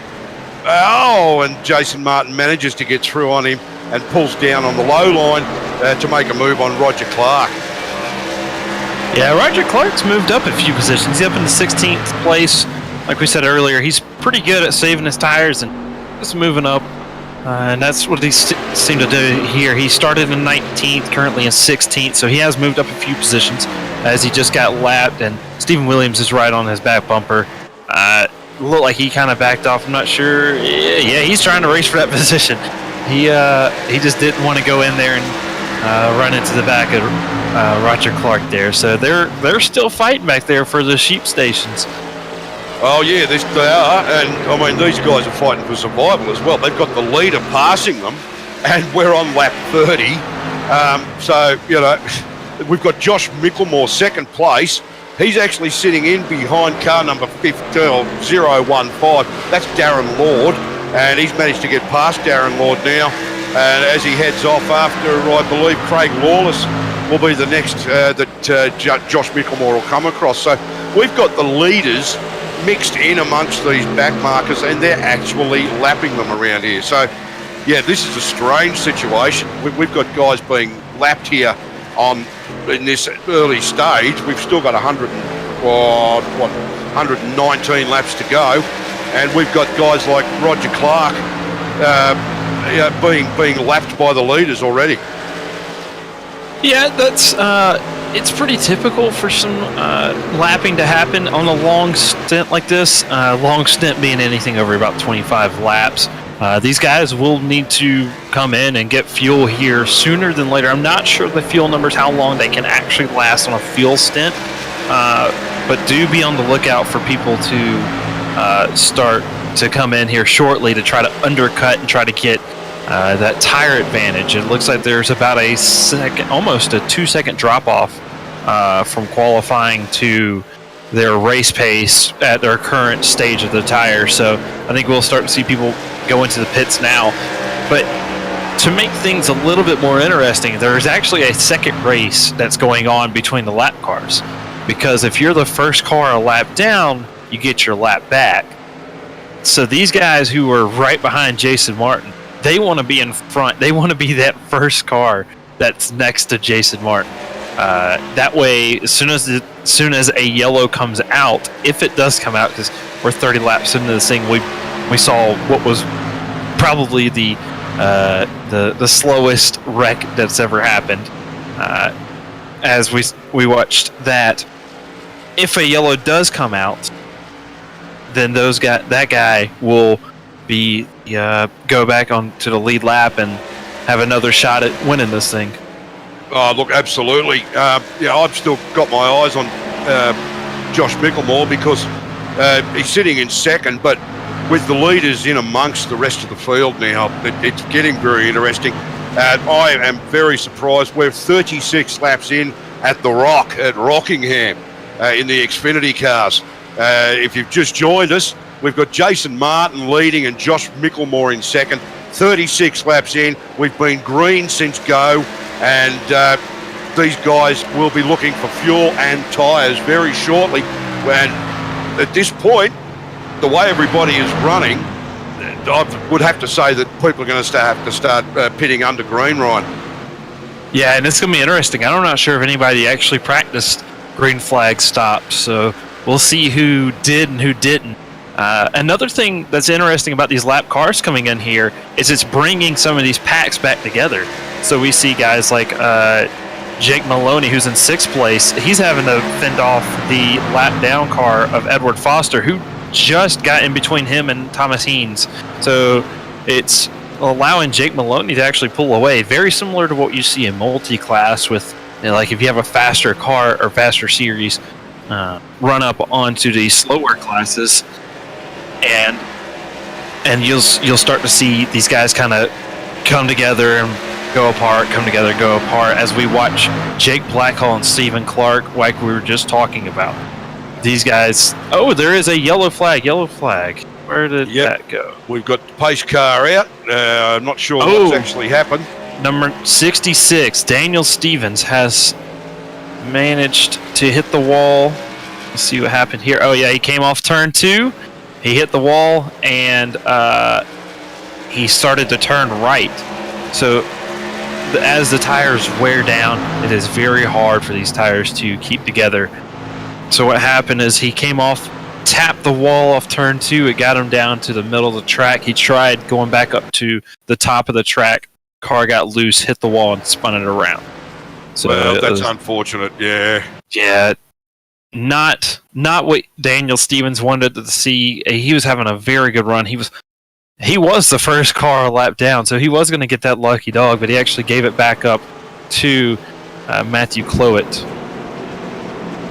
S2: And Jason Martin manages to get through on him and pulls down on the low line to make a move on Roger Clark.
S3: Yeah, Roger Clark's moved up a few positions. He's up in the 16th place. Like we said earlier, he's pretty good at saving his tires and just moving up. And that's what he seemed to do here. He started in 19th, currently in 16th, so he has moved up a few positions as he just got lapped. And Stephen Williams is right on his back bumper. Looked like he kind of backed off. I'm not sure. Yeah, he's trying to race for that position. He just didn't want to go in there and run into the back of Roger Clark there. So they're still fighting back there for the sheep stations.
S2: Oh, yeah, they are. And, I mean, these guys are fighting for survival as well. They've got the leader passing them, and we're on lap 30. So, you know, we've got Josh Micklemore, second place. He's actually sitting in behind car number 015. That's Darren Lord, and he's managed to get past Darren Lord now. And as he heads off after, I believe, Craig Lawless will be the next that Josh Micklemore will come across. So we've got the leaders mixed in amongst these back markers, and they're actually lapping them around here. So, yeah, this is a strange situation. We've got guys being lapped here in this early stage. We've still got 119 laps to go, and we've got guys like Roger Clark being lapped by the leaders already.
S3: Yeah, that's it's pretty typical for some lapping to happen on a long stint like this. Long stint being anything over about 25 laps. These guys will need to come in and get fuel here sooner than later. I'm not sure the fuel numbers, how long they can actually last on a fuel stint, but do be on the lookout for people to start to come in here shortly to try to undercut and try to get that tire advantage. It looks like there's about almost a 2-second drop off from qualifying to their race pace at their current stage of the tire. So I think we'll start to see people go into the pits now. But to make things a little bit more interesting, there's actually a second race that's going on between the lap cars. Because if you're the first car a lap down, you get your lap back. So these guys who are right behind Jason Martin, they want to be in front. They want to be that first car that's next to Jason Martin. That way, as soon as a yellow comes out, if it does come out, because we're 30 laps into this thing, we saw what was probably the slowest wreck that's ever happened. As we watched that, if a yellow does come out, then that guy will be go back on to the lead lap and have another shot at winning this thing.
S2: Oh, look, absolutely. I've still got my eyes on Josh Mickelmore because he's sitting in second, but with the leaders in amongst the rest of the field now, it's getting very interesting. I am very surprised. We're 36 laps in at the Rock at Rockingham in the Xfinity cars. If you've just joined us, we've got Jason Martin leading and Josh Mickelmore in second. 36 laps in. We've been green since go, and these guys will be looking for fuel and tyres very shortly. And at this point, the way everybody is running, I would have to say that people are going to have to start pitting under green, Ryan.
S3: Yeah, and it's going to be interesting. I'm not sure if anybody actually practiced green flag stops, so we'll see who did and who didn't. Another thing that's interesting about these lap cars coming in here is it's bringing some of these packs back together. So we see guys like Jake Maloney, who's in 6th place. He's having to fend off the lap down car of Edward Foster, who just got in between him and Thomas Heens. So it's allowing Jake Maloney to actually pull away, very similar to what you see in multi-class with, like if you have a faster car or faster series, run up onto the slower classes, and you'll start to see these guys kind of come together and go apart, come together, go apart, as we watch Jake Blackhall and Stephen Clark, like we were just talking about. These guys, there is a yellow flag. Where did that go?
S2: We've got the pace car out. I'm not sure what's actually happened.
S3: Number 66, Daniel Stevens, has managed to hit the wall. Let's see what happened here. Oh, yeah, he came off turn 2. He hit the wall, and he started to turn right. So as the tires wear down, it is very hard for these tires to keep together. So what happened is he came off, tapped the wall off turn 2. It got him down to the middle of the track. He tried going back up to the top of the track. Car got loose, hit the wall, and spun it around. So
S2: that's unfortunate. Yeah.
S3: Yeah. Not what Daniel Stevens wanted to see. He was having a very good run. He was the first car a lap down, so he was going to get that lucky dog, but he actually gave it back up to Matthew Clowett.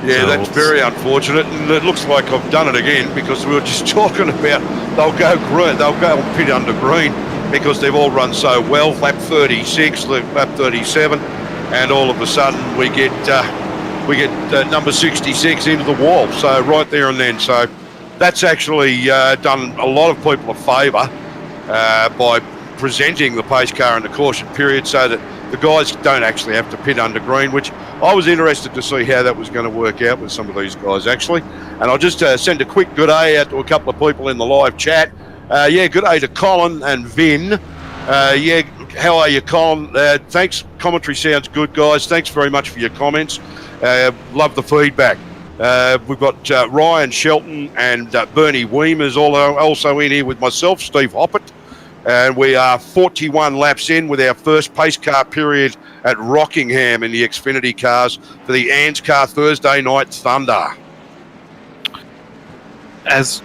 S2: Yeah, so that's very unfortunate, and it looks like I've done it again because we were just talking about they'll go pit under green because they've all run so well. Lap 36, lap 37, and all of a sudden we get number 66 into the wall. So right there and then. So that's actually done a lot of people a favour by presenting the pace car in the caution period so that the guys don't actually have to pit under green, which I was interested to see how that was going to work out with some of these guys, actually. And I'll just send a quick good day out to a couple of people in the live chat. Good day to Colin and Vin. How are you, Colin? Thanks. Commentary sounds good, guys. Thanks very much for your comments. Love the feedback. We've got Ryan Shelton and Bernie Weemers also in here with myself, Steve Hoppett. And we are 41 laps in with our first pace car period at Rockingham in the Xfinity cars for the ANZCAR Thursday Night Thunder.
S3: As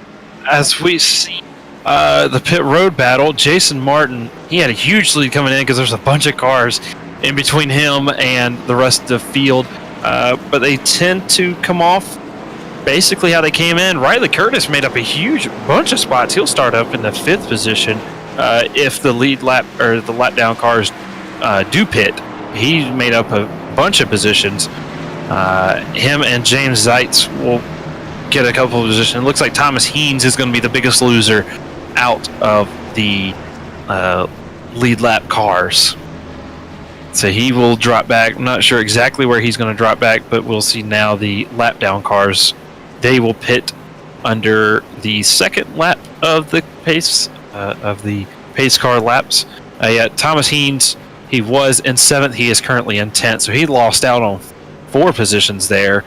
S3: we see the pit road battle, Jason Martin, he had a huge lead coming in because there's a bunch of cars in between him and the rest of the field. But they tend to come off basically how they came in. Riley Curtis made up a huge bunch of spots. He'll start up in the 5th position if the lead lap or the lap down cars do pit. He made up a bunch of positions. Him and James Zeitz will get a couple of positions. It looks like Thomas Heens is going to be the biggest loser out of the lead lap cars. So he will drop back. I'm not sure exactly where he's going to drop back, but we'll see now the lap down cars. They will pit under the 2nd lap of the pace car laps. Thomas Heens, he was in 7th. He is currently in 10th, so he lost out on 4 positions there,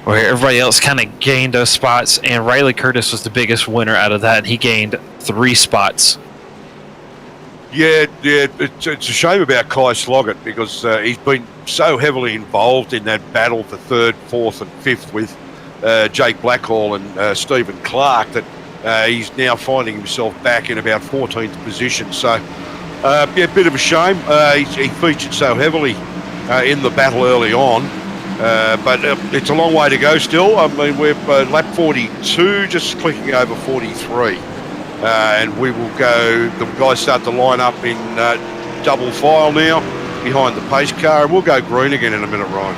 S3: where everybody else kind of gained those spots, and Riley Curtis was the biggest winner out of that, and he gained 3 spots.
S2: Yeah, it's a shame about Kai Sloggett because he's been so heavily involved in that battle for 3rd, 4th and 5th with Jake Blackhall and Stephen Clark, that he's now finding himself back in about 14th position. So, yeah, a bit of a shame. He featured so heavily in the battle early on. But it's a long way to go still. I mean, we're lap 42, just clicking over 43. And we will go, the guys start to line up in double file now behind the pace car, and we'll go green again in a minute, Ryan.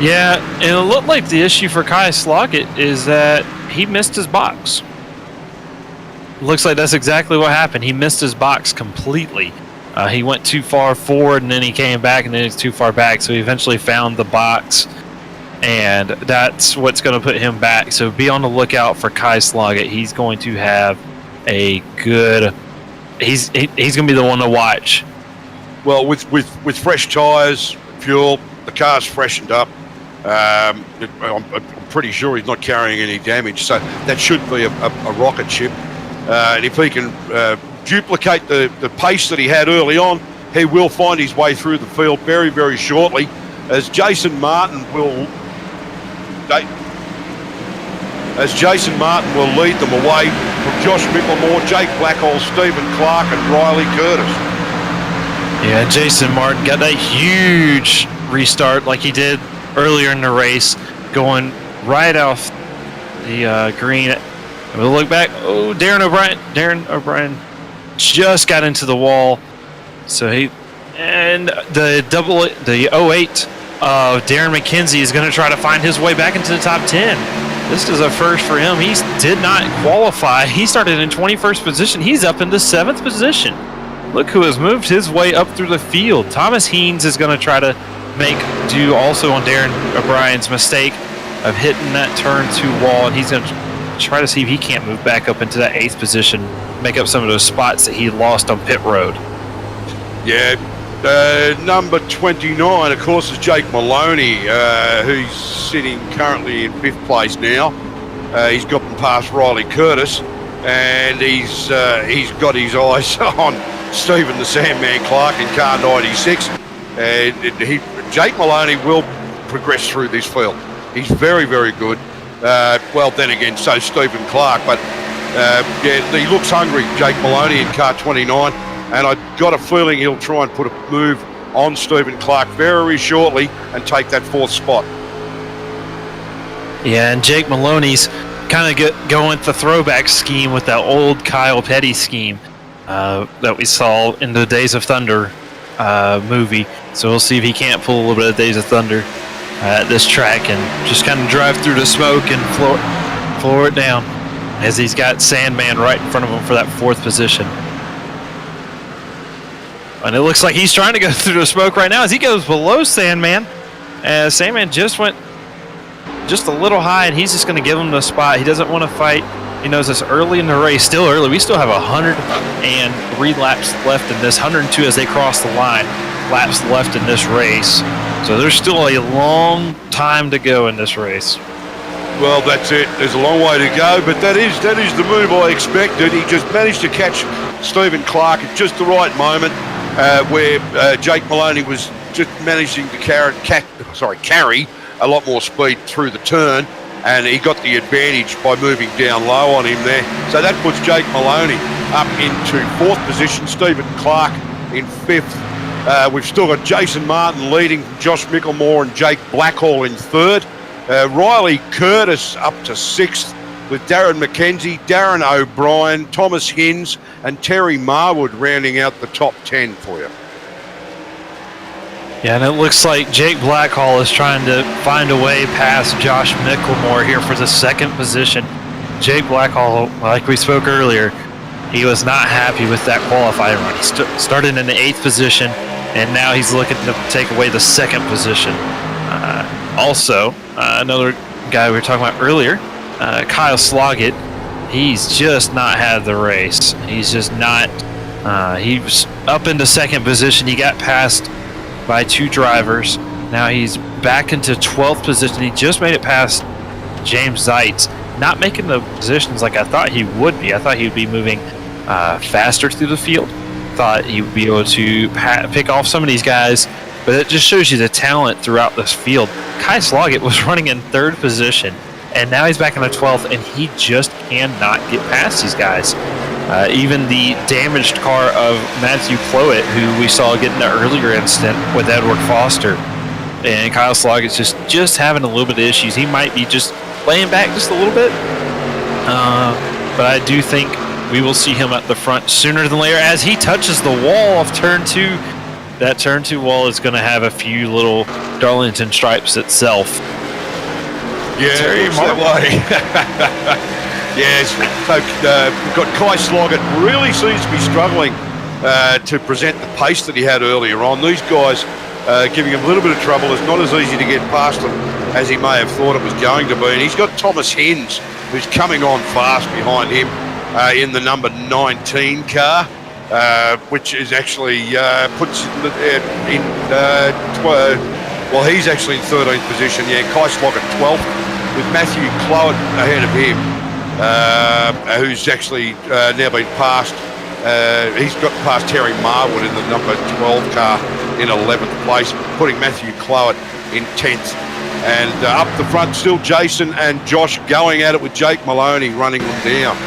S3: Yeah, and it looked like the issue for Kai Sloggett is that he missed his box. Looks like that's exactly what happened. He missed his box completely. He went too far forward, and then he came back, and then he was too far back, so he eventually found the box, and that's what's going to put him back. So be on the lookout for Kai Sloggett. He's going to have a good... He's going to be the one to watch.
S2: Well, with fresh tyres, fuel, the car's freshened up. I'm pretty sure he's not carrying any damage, so that should be a rocket ship. And if he can duplicate the pace that he had early on, he will find his way through the field very, very shortly, as Jason Martin will lead them away from Josh Mickelmore, Jake Blackhall, Stephen Clark and Riley Curtis.
S3: Yeah, Jason Martin got that huge restart like he did earlier in the race, going right off the green. And we'll look back. Oh, Darren O'Brien just got into the wall. So the 08 of Darren McKenzie is going to try to find his way back into the top 10. This is a first for him. He did not qualify. He started in 21st position. He's up into 7th position. Look who has moved his way up through the field. Thomas Heens is going to try to make do also on Darren O'Brien's mistake of hitting that turn 2 wall, and he's going to try to see if he can't move back up into that 8th position, make up some of those spots that he lost on pit road.
S2: Yeah, number 29, of course, is Jake Maloney, who's sitting currently in 5th place now. He's gotten past Riley Curtis, and he's got his eyes on Stephen the Sandman Clark in car 96. Jake Maloney will progress through this field. He's very, very good. Well, then again, so Stephen Clark, but yeah, he looks hungry, Jake Maloney in car 29, and I've got a feeling he'll try and put a move on Stephen Clark very shortly and take that 4th spot.
S3: Yeah, and Jake Maloney's kind of going with the throwback scheme with that old Kyle Petty scheme that we saw in the Days of Thunder movie. So we'll see if he can't pull a little bit of Days of Thunder at this track and just kind of drive through the smoke and floor it down, as he's got Sandman right in front of him for that 4th position. And it looks like he's trying to go through the smoke right now as he goes below Sandman. Sandman just went just a little high, and he's just going to give him the spot. He doesn't want to fight. He knows it's early in the race, still early. We still have 103 laps left in this, 102 as they cross the line, laps left in this race. So there's still a long time to go in this race.
S2: Well, that's it. There's a long way to go, but that is the move I expected. He just managed to catch Stephen Clark at just the right moment, where Jake Maloney was just managing to carry a lot more speed through the turn, and he got the advantage by moving down low on him there. So that puts Jake Maloney up into 4th position, Stephen Clark in 5th. We've still got Jason Martin leading, Josh Mickelmore and Jake Blackhall in 3rd. Riley Curtis up to 6th, with Darren McKenzie, Darren O'Brien, Thomas Hins and Terry Marwood rounding out the top 10 for you.
S3: Yeah, and it looks like Jake Blackhall is trying to find a way past Josh Mickelmore here for the 2nd position. Jake Blackhall, like we spoke earlier, he was not happy with that qualifying run. He started in the 8th position, and now he's looking to take away the 2nd position. Also, another guy we were talking about earlier, Kyle Sloggett, he's just not had the race. He's just not, he was up into 2nd position. He got passed by 2 drivers. Now he's back into 12th position. He just made it past James Zeitz, not making the positions like I thought he would be. I thought he would be moving faster through the field. Thought he would be able to pick off some of these guys but it just shows you the talent throughout this field. Kai Sloggett was running in 3rd position, and now he's back in the 12th, and he just cannot get past these guys. Even the damaged car of Matthew Cloet, who we saw get in the earlier incident with Edward Foster, and Kyle Sloggett's just having a little bit of issues. He might be just laying back just a little bit, but I do think we will see him at the front sooner than later as he touches the wall of turn 2. That turn 2 wall is going to have a few little Darlington stripes itself.
S2: Yeah,
S3: Terry
S2: that way. Yes, so we've got Kai Sloggett really seems to be struggling to present the pace that he had earlier on. These guys giving him a little bit of trouble. It's not as easy to get past them as he may have thought it was going to be. And he's got Thomas Hens, who's coming on fast behind him in the number 19 car, which is actually puts in well, he's actually in 13th position. Yeah, Kai Sloggett 12th with Matthew Cloet ahead of him. Who's actually now been passed. He's got past Terry Marwood in the number 12 car in 11th place, putting Matthew Cloet in 10th. And up the front, still Jason and Josh going at it with Jake Maloney running them down.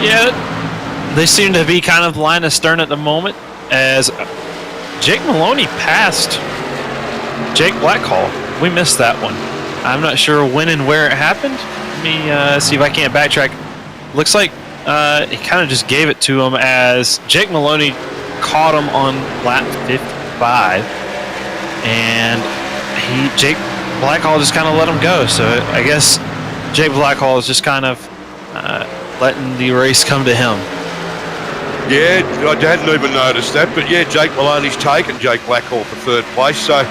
S3: Yeah, they seem to be kind of line astern at the moment as Jake Maloney passed Jake Blackhall. We missed that one. I'm not sure when and where it happened. Let me see if I can't backtrack. Looks like he kind of just gave it to him as Jake Maloney caught him on lap 55, and Jake Blackhall just kind of let him go. So I guess Jake Blackhall is just kind of letting the race come to him.
S2: Yeah, I hadn't even noticed that, but yeah, Jake Maloney's taken Jake Blackhall for 3rd place. So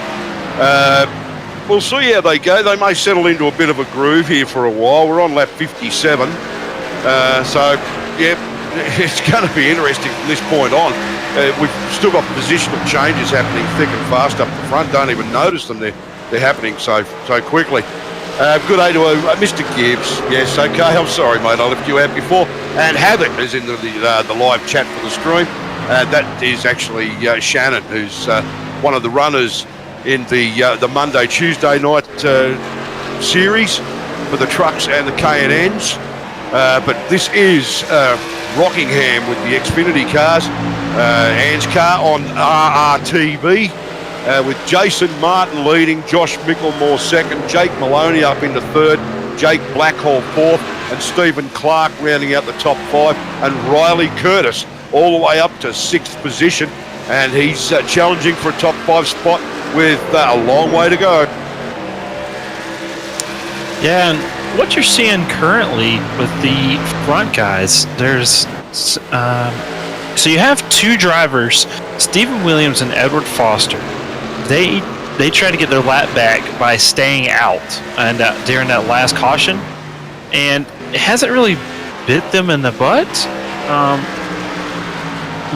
S2: we'll see how they go. They may settle into a bit of a groove here for a while. We're on lap 57. So, yeah, it's going to be interesting from this point on. We've still got positional changes happening thick and fast up the front. Don't even notice them. They're happening so quickly. Good day to Mr. Gibbs. Yes, okay. I'm sorry, mate. I left you out before. And Havoc is in the live chat for the stream. That is actually Shannon, who's one of the runners in the Monday, Tuesday night series for the trucks and the K&Ns. But this is Rockingham with the Xfinity cars. ANZCAR on RRTV with Jason Martin leading, Josh Mickelmore 2nd, Jake Maloney up into 3rd, Jake Blackhall 4th, and Stephen Clark rounding out the top 5, and Riley Curtis all the way up to 6th position. And he's challenging for a top 5 spot with a long way to go.
S3: Yeah, and what you're seeing currently with the front guys, there's so you have 2 drivers, Stephen Williams and Edward Foster. They try to get their lap back by staying out and during that last caution, and it hasn't really bit them in the butt.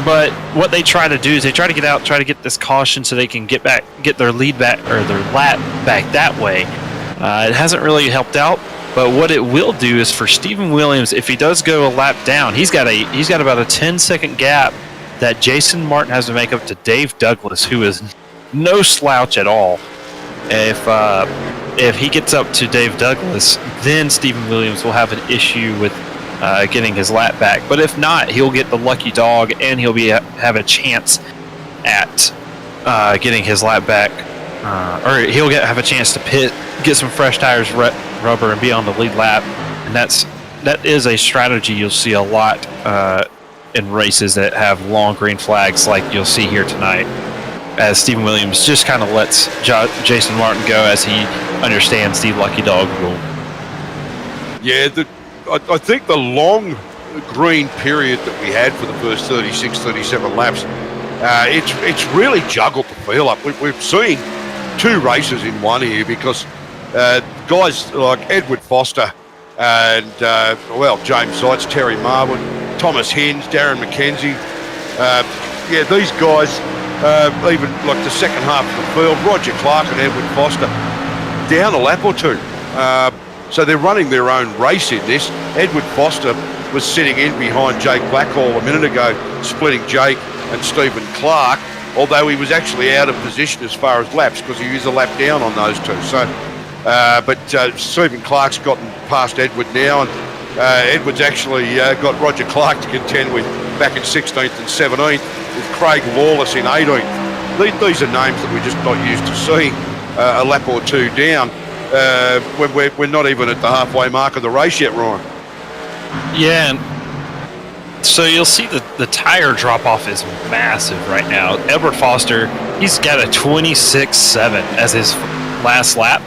S3: But what they try to do is they try to get out, try to get this caution so they can get their lead back or their lap back that way. It hasn't really helped out, but what it will do is for Stephen Williams, if he does go a lap down, he's got about a 10-second gap that Jason Martin has to make up to Dave Douglas, who is no slouch at all. If he gets up to Dave Douglas, then Stephen Williams will have an issue with getting his lap back. But if not, he'll get the lucky dog, and he'll have a chance at getting his lap back, or he'll have a chance to get some fresh tires, rubber, and be on the lead lap. And that is a strategy you'll see a lot in races that have long green flags, like you'll see here tonight, as Stephen Williams just kind of lets Jason Martin go as he understands the lucky dog rule.
S2: Yeah, I think the long green period that we had for the first 36, 37 laps, it's really juggled the field up. We've seen 2 races in one here because guys like Edward Foster and, James Seitz, Terry Marwood, Thomas Hens, Darren McKenzie, these guys, even like the second half of the field, Roger Clark and Edward Foster, down a lap or 2. So they're running their own race in this. Edward Foster was sitting in behind Jake Blackhall a minute ago, splitting Jake and Stephen Clark. although he was actually out of position as far as laps because he was a lap down on those two. So, but Stephen Clark's gotten past Edward now, and Edward's actually got Roger Clark to contend with back in 16th and 17th, with Craig Lawless in 18th. These are names that we're just not used to seeing a lap or two down when we're not even at the halfway mark of the race yet, Ryan.
S3: Yeah, and so you'll see the tire drop-off is massive right now. Edward Foster, he's got a 26.7 as his last lap.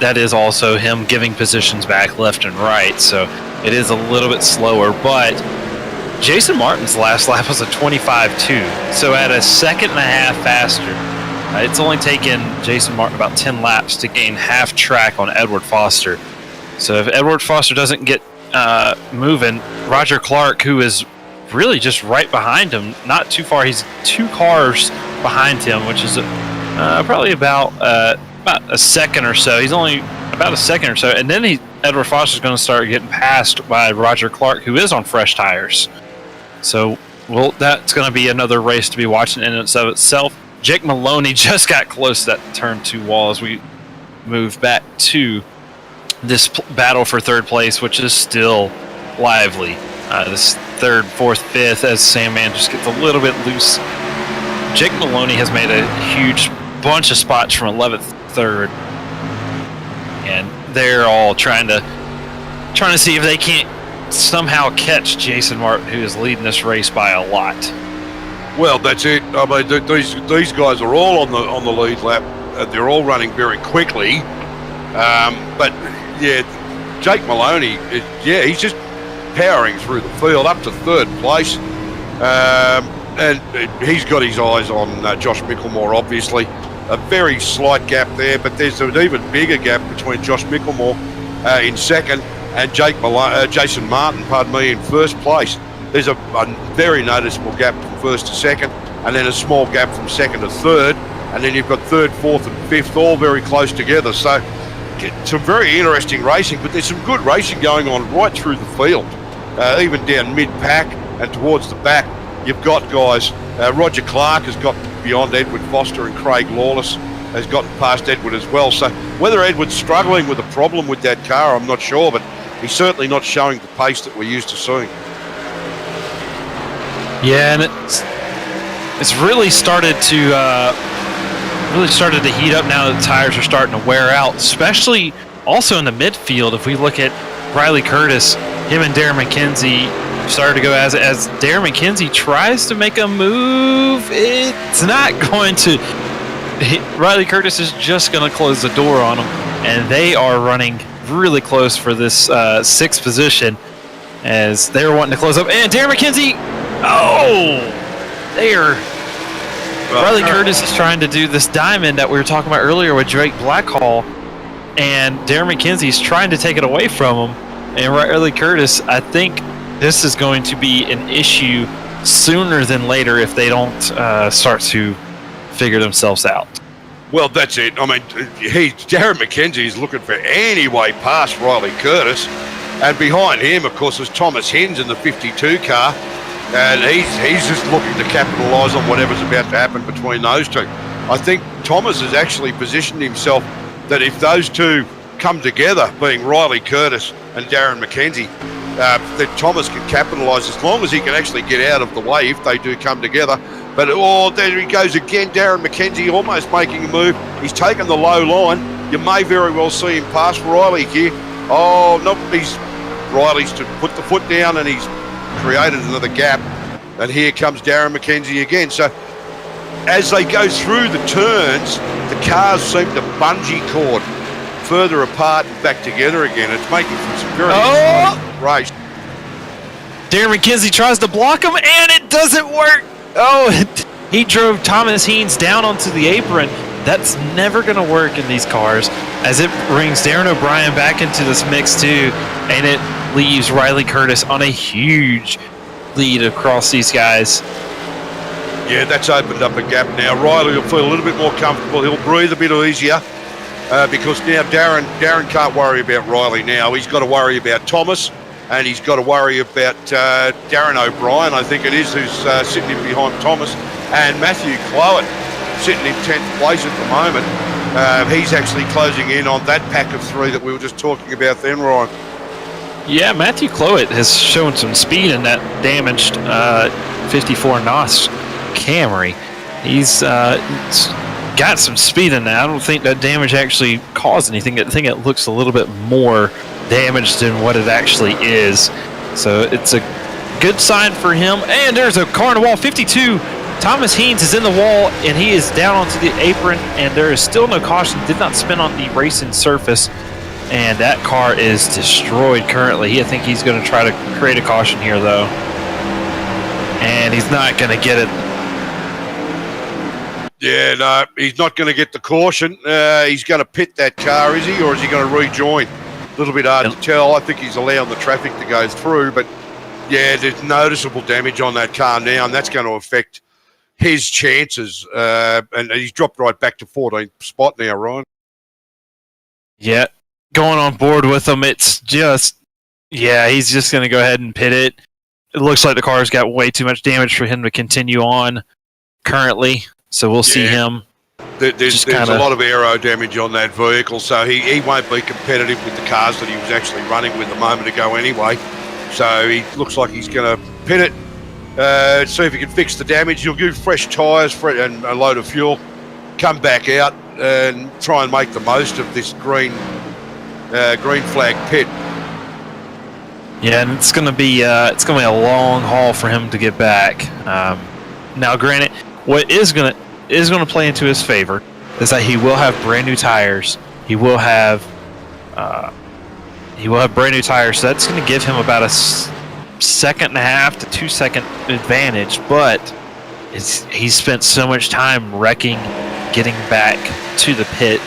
S3: That is also him giving positions back left and right, so it is a little bit slower, but Jason Martin's last lap was a 25.2, so at a second and a half faster. It's only taken Jason Martin about 10 laps to gain half track on Edward Foster. So if Edward Foster doesn't get moving, Roger Clark, who is really just right behind him, not too far, he's 2 cars behind him, which is probably about a second or so. He's only about a second or so, and then Edward Foster's going to start getting passed by Roger Clark, who is on fresh tires. So, well, that's going to be another race to be watching in and of itself. Jake Maloney just got close to that turn 2 wall as we move back to this battle for third place, which is still lively. This 3rd, 4th, 5th, as Sandman just gets a little bit loose. Jake Maloney has made a huge bunch of spots from 11th, 3rd, and they're all trying to see if they can't somehow catch Jason Martin, who is leading this race by a lot.
S2: Well, that's it. I mean, these guys are all on the lead lap. They're all running very quickly. But yeah, Jake Maloney, he's just powering through the field up to 3rd place. And he's got his eyes on Josh Micklemore, obviously. A very slight gap there, but there's an even bigger gap between Josh Micklemore in 2nd and Jason Martin, in 1st place. There's a very noticeable gap from 1st to 2nd, and then a small gap from 2nd to 3rd, and then you've got 3rd, 4th and 5th all very close together. So some very interesting racing, but there's some good racing going on right through the field, even down mid-pack and towards the back. You've got guys, Roger Clark has got beyond Edward Foster, and Craig Lawless has gotten past Edward as well. So whether Edward's struggling with a problem with that car, I'm not sure, but he's certainly not showing the pace that we're used to seeing.
S3: Yeah, and it's really started to heat up now that the tires are starting to wear out, especially also in the midfield. If we look at Riley Curtis, him and Darren McKenzie started to go as Darren McKenzie tries to make a move. It's not going to. Riley Curtis is just going to close the door on him, and they are running really close for this 6th position as they're wanting to close up. And Darren McKenzie, Riley Curtis is trying to do this diamond that we were talking about earlier with Drake Blackhall, and Darren McKenzie's trying to take it away from him. And Riley Curtis, I think this is going to be an issue sooner than later if they don't start to figure themselves out.
S2: Well, that's it. I mean, Darren McKenzie is looking for any way past Riley Curtis, and behind him, of course, is Thomas Hens in the 52 car, and he's just looking to capitalise on whatever's about to happen between those two. I think Thomas has actually positioned himself that if those two come together, being Riley Curtis and Darren McKenzie, that Thomas can capitalise as long as he can actually get out of the way if they do come together. But there he goes again, Darren McKenzie almost making a move. He's taken the low line. You may very well see him pass Riley here. Oh, no, Riley's to put the foot down, and he's created another gap. And here comes Darren McKenzie again. So as they go through the turns, the cars seem to bungee cord further apart and back together again. It's making for some very exciting race.
S3: Darren McKenzie tries to block him, and it doesn't work. He drove Thomas Hens down onto the apron. That's never going to work in these cars, as it brings Darren O'Brien back into this mix too, and it leaves Riley Curtis on a huge lead across these guys.
S2: Yeah, that's opened up a gap now. Riley will feel a little bit more comfortable. He'll breathe a bit easier because now Darren can't worry about Riley now. He's got to worry about Thomas. and he's got to worry about Darren O'Brien, I think it is, who's sitting in behind Thomas, and Matthew Clowett sitting in 10th place at the moment. He's actually closing in on that pack of 3 that we were just talking about then, Ryan.
S3: Yeah, Matthew Clowett has shown some speed in that damaged 54 NOS Camry. He's got some speed in that. I don't think that damage actually caused anything. I think it looks a little bit more damaged than what it actually is. So it's a good sign for him. And there's a car in the wall, 52. Thomas Haynes is in the wall, and he is down onto the apron, and there is still no caution. Did not spin on the racing surface, and that car is destroyed currently. I think he's going to try to create a caution here, though. And he's not going to get it.
S2: Yeah, no, he's not going to get the caution. He's going to pit that car, is he, or is he going to rejoin? A little bit hard to tell. I think he's allowing the traffic to go through, but yeah, there's noticeable damage on that car now, and that's going to affect his chances. And he's dropped right back to 14th spot now, Ryan.
S3: Yeah, going on board with him. It's just, yeah, he's just going to go ahead and pit it. It looks like the car's got way too much damage for him to continue on currently. So we'll see him.
S2: There's a lot of aero damage on that vehicle, so he won't be competitive with the cars that he was actually running with a moment ago anyway. So he looks like he's going to pit it, see if he can fix the damage. He'll give fresh tyres and a load of fuel, come back out and try and make the most of this green flag pit.
S3: Yeah, and it's going to be a long haul for him to get back. Now, granted, what is going to play into his favor is that he will have brand new tires. He will have brand new tires, so that's going to give him about a second and a half to 2 second advantage. But he's spent so much time wrecking, getting back to the pit,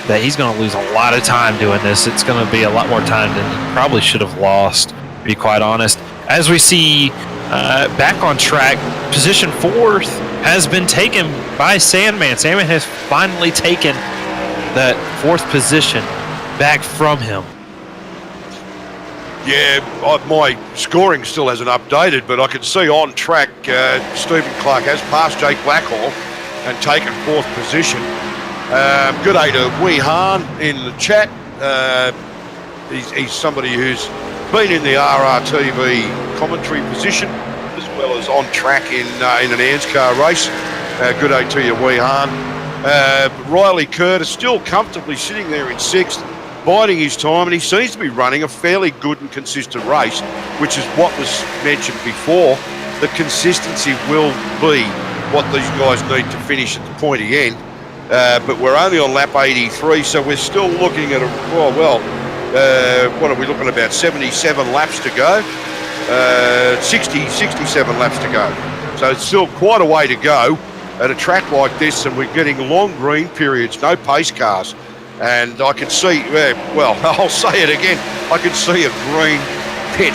S3: that he's going to lose a lot of time doing this. It's going to be a lot more time than he probably should have lost, to be quite honest. As we see back on track, position 4th has been taken by Sandman. Sandman has finally taken that 4th position back from him.
S2: Yeah, my scoring still hasn't updated, but I can see on track Stephen Clark has passed Jake Blackhall and taken 4th position. Good day to Wee Han in the chat. He's somebody who's been in the RRTV commentary position as well as on track in an ANZCAR race. Good day to you, Wee Han. Riley Curtis still comfortably sitting there in 6th, biding his time, and he seems to be running a fairly good and consistent race, which is what was mentioned before. The consistency will be what these guys need to finish at the pointy end. But we're only on lap 83, so we're still looking at what are we looking at, about 77 laps to go? 67 laps to go. So it's still quite a way to go at a track like this, and we're getting long green periods, no pace cars. And I can see, I'll say it again, I can see a green pit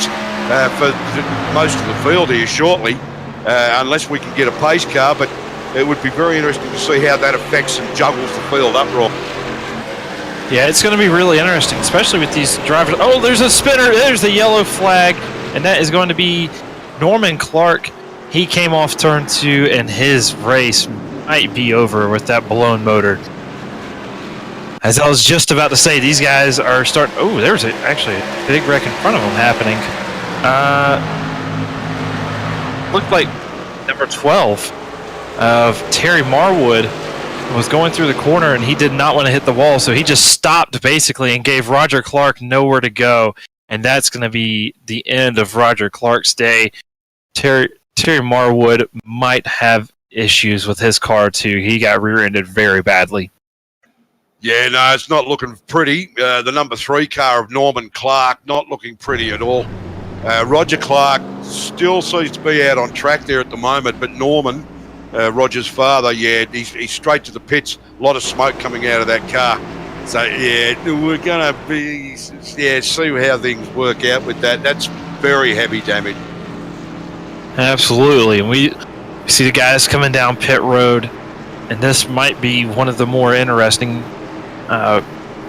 S2: for most of the field here shortly, unless we can get a pace car, but it would be very interesting to see how that affects and juggles the field up, Rob.
S3: Yeah, it's going to be really interesting, especially with these drivers. Oh, there's a spinner. There's the yellow flag, and that is going to be Norman Clark. He came off turn 2, and his race might be over with that blown motor. As I was just about to say, these guys are starting... Oh, there's actually a big wreck in front of them happening. Looked like number 12 of Terry Marwood was going through the corner, and he did not want to hit the wall, so he just stopped basically and gave Roger Clark nowhere to go, and that's going to be the end of Roger Clark's day. Terry Marwood might have issues with his car too. He got rear-ended very badly.
S2: Yeah, no, it's not looking pretty. The number 3 car of Norman Clark, not looking pretty at all. Roger Clark still seems to be out on track there at the moment, but Norman, Roger's father, he's straight to the pits. A lot of smoke coming out of that car. So, we're going to see how things work out with that. That's very heavy damage.
S3: Absolutely. And we see the guys coming down pit road, and this might be one of the more interesting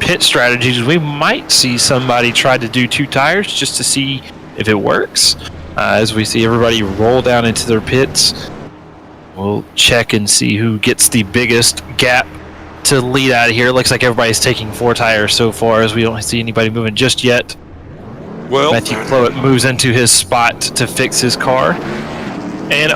S3: pit strategies. We might see somebody try to do 2 tires just to see if it works. As we see everybody roll down into their pits, we'll check and see who gets the biggest gap to lead out of here. Looks like everybody's taking 4 tires so far, as we don't see anybody moving just yet.
S2: Well,
S3: Matthew Clowett moves into his spot to fix his car. And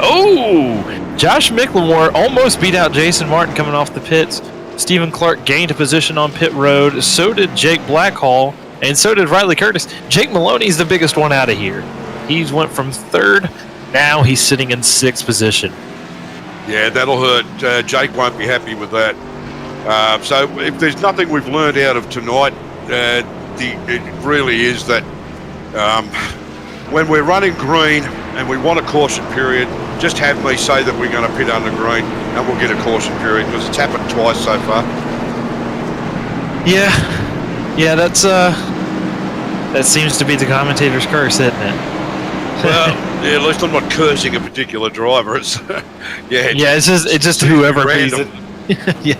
S3: Josh Miclemore almost beat out Jason Martin coming off the pits. Stephen Clark gained a position on pit road. So did Jake Blackhall, and so did Riley Curtis. Jake Maloney's the biggest one out of here. He's went from 3rd. Now he's sitting in 6th position.
S2: Yeah, that'll hurt. Jake won't be happy with that. So if there's nothing we've learned out of tonight, it really is that when we're running green and we want a caution period, just have me say that we're going to pit under green and we'll get a caution period, because it's happened twice so far.
S3: Yeah, that seems to be the commentator's curse, isn't it?
S2: Well, yeah, at least I'm not cursing a particular driver. It's
S3: it's just whoever plays it. Yeah,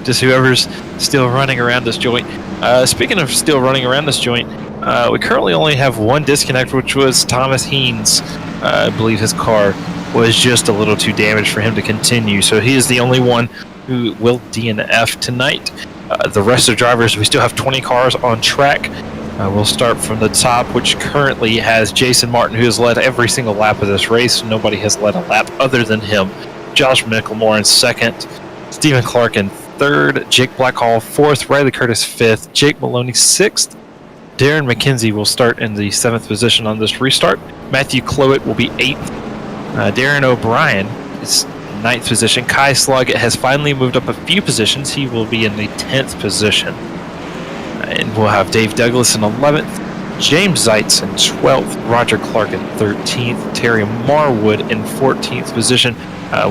S3: just whoever's still running around this joint. Speaking of still running around this joint, we currently only have one disconnect, which was Thomas Haynes. I believe his car was just a little too damaged for him to continue, so he is the only one who will DNF tonight. The rest of the drivers, we still have 20 cars on track. We'll start from the top, which currently has Jason Martin, who has led every single lap of this race. Nobody has led a lap other than him. Josh Miclemore in 2nd, Stephen Clark in 3rd, Jake Blackhall 4th, Riley Curtis 5th, Jake Maloney 6th. Darren McKenzie will start in the 7th position on this restart. Matthew Clowett will be 8th. Darren O'Brien is 9th position. Kai Sloggett has finally moved up a few positions. He will be in the 10th position. And we'll have Dave Douglas in 11th, James Zeitz in 12th, Roger Clark in 13th, Terry Marwood in 14th position.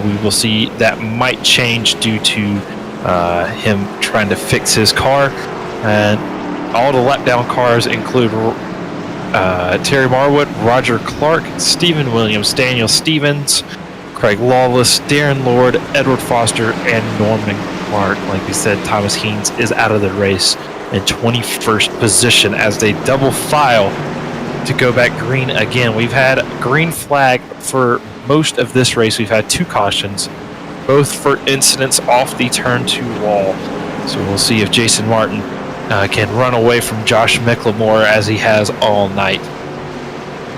S3: We will see that might change due to him trying to fix his car. And all the lap down cars include Terry Marwood, Roger Clark, Stephen Williams, Daniel Stevens, Craig Lawless, Darren Lord, Edward Foster, and Norman Clark. Like we said, Thomas Haynes is out of the race in 21st position as they double file to go back green again. We've had green flag for most of this race. We've had 2 cautions, both for incidents off the turn 2 wall. So we'll see if Jason Martin can run away from Josh Miclemore as he has all night.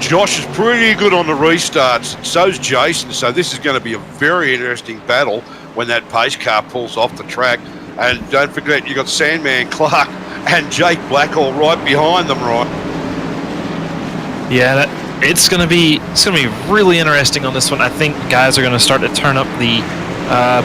S2: Josh is pretty good on the restarts. So's Jason. So this is going to be a very interesting battle when that pace car pulls off the track. And don't forget, you got Sandman Clark and Jake Blackhall right behind them, right?
S3: Yeah, it's going to be really interesting on this one. I think guys are going to start to turn up the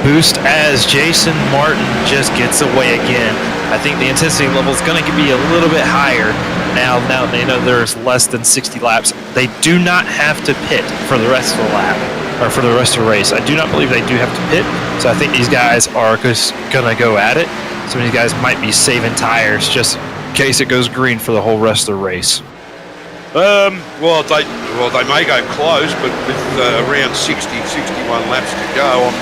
S3: boost as Jason Martin just gets away again. I think the intensity level is going to be a little bit higher now they know there's less than 60 laps. They do not have to pit for the rest of the lap, or for the rest of the race. I do not believe they do have to pit, so I think these guys are just going to go at it. Some of these guys might be saving tires just in case it goes green for the whole rest of the race.
S2: Well, they may go close, but with around 61 laps to go,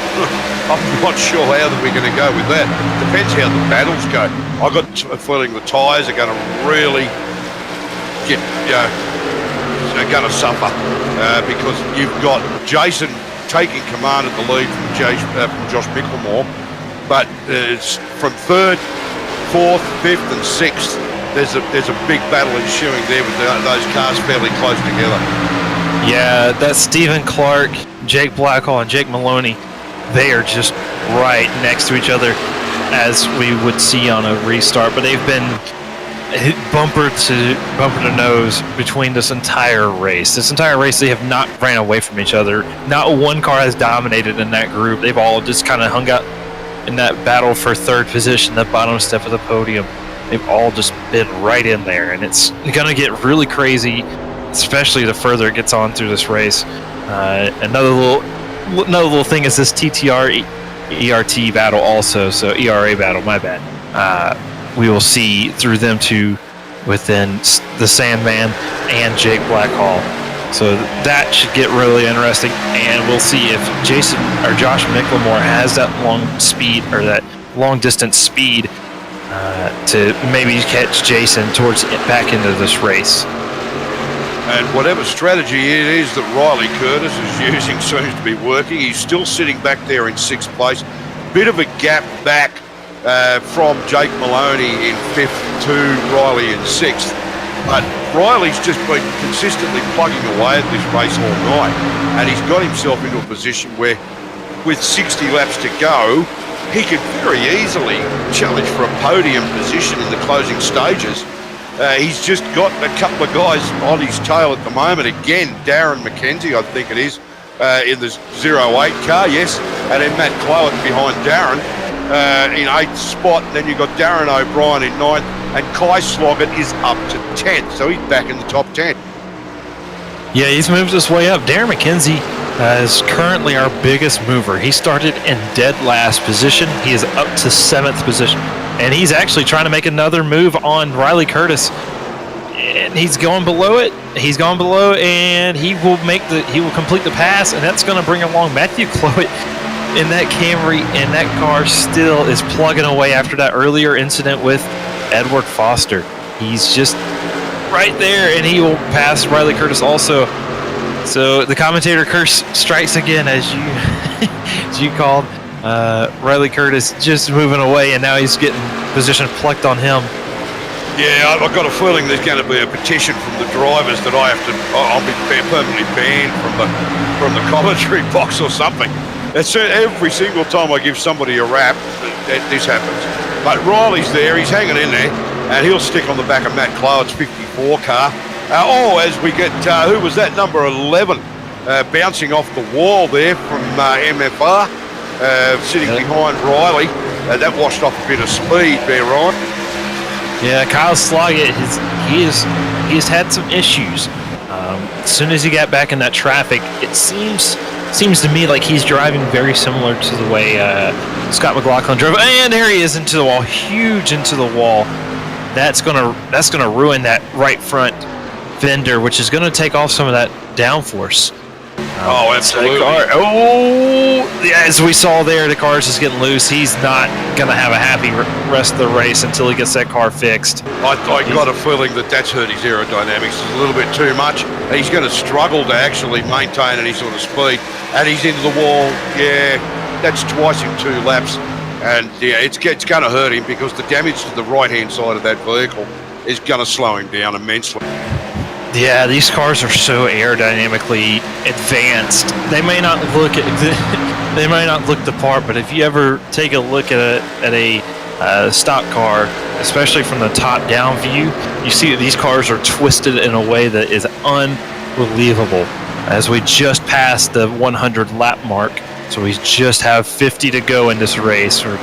S2: I'm not sure how that we're going to go with that. Depends how the battles go. I've got a feeling the tyres are going to really going to suffer because you've got Jason taking command at the lead from Josh Miclemore, but it's from 3rd, 4th, 5th, and 6th. There's a big battle ensuing there with those cars fairly close together.
S3: Yeah, that's Stephen Clark, Jake Blackhall, and Jake Maloney. They are just right next to each other, as we would see on a restart. But they've been bumper to nose between this entire race. This entire race, they have not ran away from each other. Not one car has dominated in that group. They've all just kind of hung out in that battle for 3rd position, the bottom step of the podium. They've all just been right in there, and it's going to get really crazy, especially the further it gets on through this race. Another little thing is this TTR ERT battle also, so ERA battle, my bad. We will see through them two within the Sandman and Jake Blackhall. So that should get really interesting, and we'll see if Jason or Josh Miclemore has that long speed or that long distance speed to maybe catch Jason towards back into this race.
S2: And whatever strategy it is that Riley Curtis is using seems to be working. He's still sitting back there in 6th place. Bit of a gap back from Jake Maloney in 5th to Riley in 6th. But Riley's just been consistently plugging away at this race all night. And he's got himself into a position where, with 60 laps to go, he could very easily challenge for a podium position in the closing stages. He's just got a couple of guys on his tail at the moment. Again, Darren McKenzie, I think it is, in the 08 car, yes. And then Matt Clowitt behind Darren in 8th spot. And then you've got Darren O'Brien in 9th. And Kai Sloggett is up to 10th. So he's back in the top 10.
S3: Yeah, he's moved his way up. Darren McKenzie is currently our biggest mover. He started in dead last position. He is up to 7th position. And he's actually trying to make another move on Riley Curtis. And he's going below it. He's gone below, and he will complete the pass, and that's going to bring along Matthew Clowitt in that Camry, and that car still is plugging away after that earlier incident with Edward Foster. He's just right there, and he will pass Riley Curtis also. So the commentator curse strikes again, as you called. Riley Curtis just moving away, and now he's getting position plucked on him.
S2: Yeah, I've got a feeling there's going to be a petition from the drivers that I'll be permanently banned from the commentary box or something. It's every single time I give somebody a rap, this happens. But Riley's there, he's hanging in there, and he'll stick on the back of Matt Clowitt's 54 car. As we get, who was that, number 11, bouncing off the wall there from MFR, sitting behind Riley. That washed off a bit of speed there, Ryan.
S3: Yeah, Kyle Sloggett, he has had some issues. As soon as he got back in that traffic, it seems to me like he's driving very similar to the way Scott McLaughlin drove. And there he is into the wall, huge into the wall. That's gonna ruin that right front fender, which is gonna take off some of that downforce.
S2: Absolutely.
S3: As we saw there, the car's just getting loose. He's not going to have a happy rest of the race until he gets that car fixed.
S2: I got a feeling that's hurt his aerodynamics a little bit too much. He's going to struggle to actually maintain any sort of speed. And he's into the wall. Yeah, that's twice in 2 laps. And yeah, it's going to hurt him because the damage to the right-hand side of that vehicle is going to slow him down immensely.
S3: Yeah, these cars are so aerodynamically advanced. They may not look the part, but if you ever take a look at a stock car, especially from the top-down view, you see that these cars are twisted in a way that is unbelievable. As we just passed the 100-lap mark, so we just have 50 to go in this race, or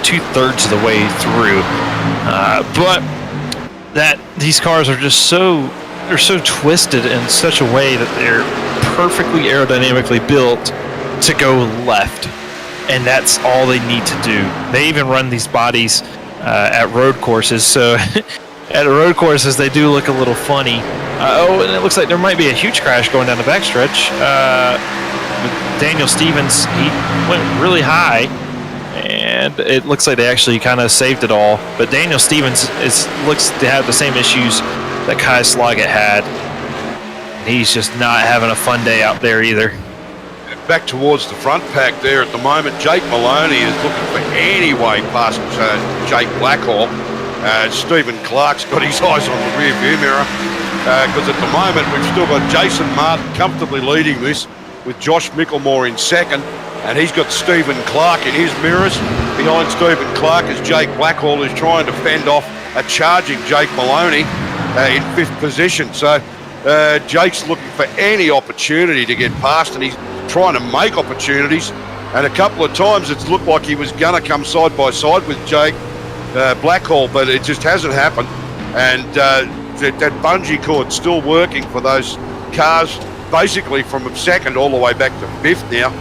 S3: 2/3 of the way through. But these cars are just they're so twisted in such a way that they're perfectly aerodynamically built to go left, and that's all they need to do. They even run these bodies at road courses, so at road courses they do look a little funny. And it looks like there might be a huge crash going down the backstretch. Daniel Stevens, he went really high, and it looks like they actually kind of saved it all. But Daniel Stevens looks to have the same issues that Kai Sloggett had. He's just not having a fun day out there either.
S2: Back towards the front pack there at the moment, Jake Maloney is looking for any way past Jake Blackhall. Stephen Clark's got his eyes on the rear view mirror because at the moment we've still got Jason Martin comfortably leading this with Josh Micklemore in second, and he's got Stephen Clark in his mirrors. Behind Stephen Clark is Jake Blackhall, who's trying to fend off a charging Jake Maloney in 5th position. So Jake's looking for any opportunity to get past, and he's trying to make opportunities. And a couple of times it's looked like he was going to come side by side with Jake Blackhall, but it just hasn't happened. And that bungee cord's still working for those cars, basically from 2nd all the way back to 5th now.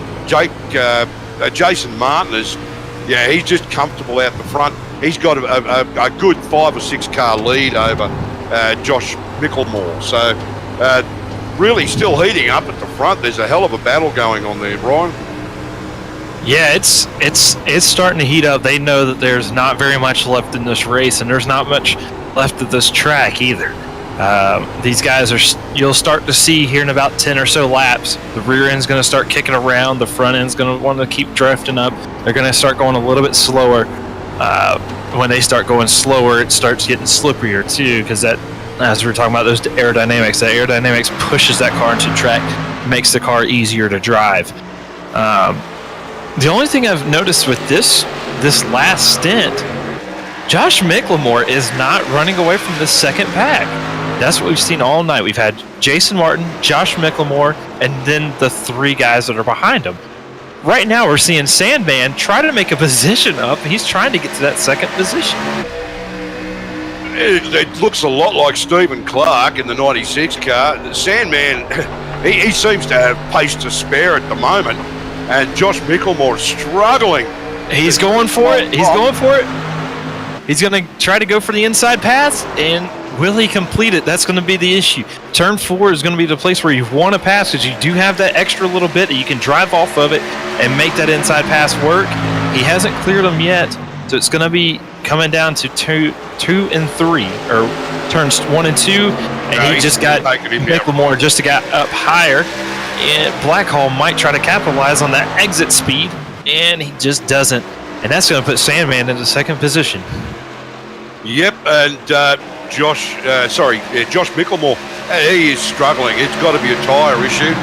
S2: Jason Martin he's just comfortable out the front. He's got a good 5 or 6 car lead over Josh Micklemore. So really still heating up at the front. There's a hell of a battle going on there, Brian.
S3: Yeah, it's starting to heat up. They know that there's not very much left in this race, and there's not much left of this track either. These guys you'll start to see here in about 10 or so laps, the rear end's going to start kicking around, the front end's going to want to keep drifting up. They're going to start going a little bit slower. When they start going slower, it starts getting slipperier too, because that, as we were talking about those aerodynamics, that aerodynamics pushes that car into track, makes the car easier to drive. The only thing I've noticed with this last stint, Josh Miclemore is not running away from the second pack. That's what we've seen all night. We've had Jason Martin, Josh Miclemore, and then the 3 guys that are behind him. Right now, we're seeing Sandman try to make a position up. He's trying to get to that second position.
S2: It looks a lot like Stephen Clark in the 96 car. Sandman, he seems to have pace to spare at the moment, and Josh Miclemore is struggling.
S3: He's going for it. He's going for it. He's going to try to go for the inside pass, and will he complete it? That's going to be the issue. Turn 4 is going to be the place where you want to pass, because you do have that extra little bit that you can drive off of it and make that inside pass work. He hasn't cleared them yet, so it's going to be coming down to 2 and 3, or turns 1 and 2, and he just got Miclemore just got up higher, and Blackhall might try to capitalize on that exit speed, and he just doesn't, and that's going to put Sandman into second position.
S2: Yep, and Josh Miclemore, he is struggling. It's got to be a tyre issue,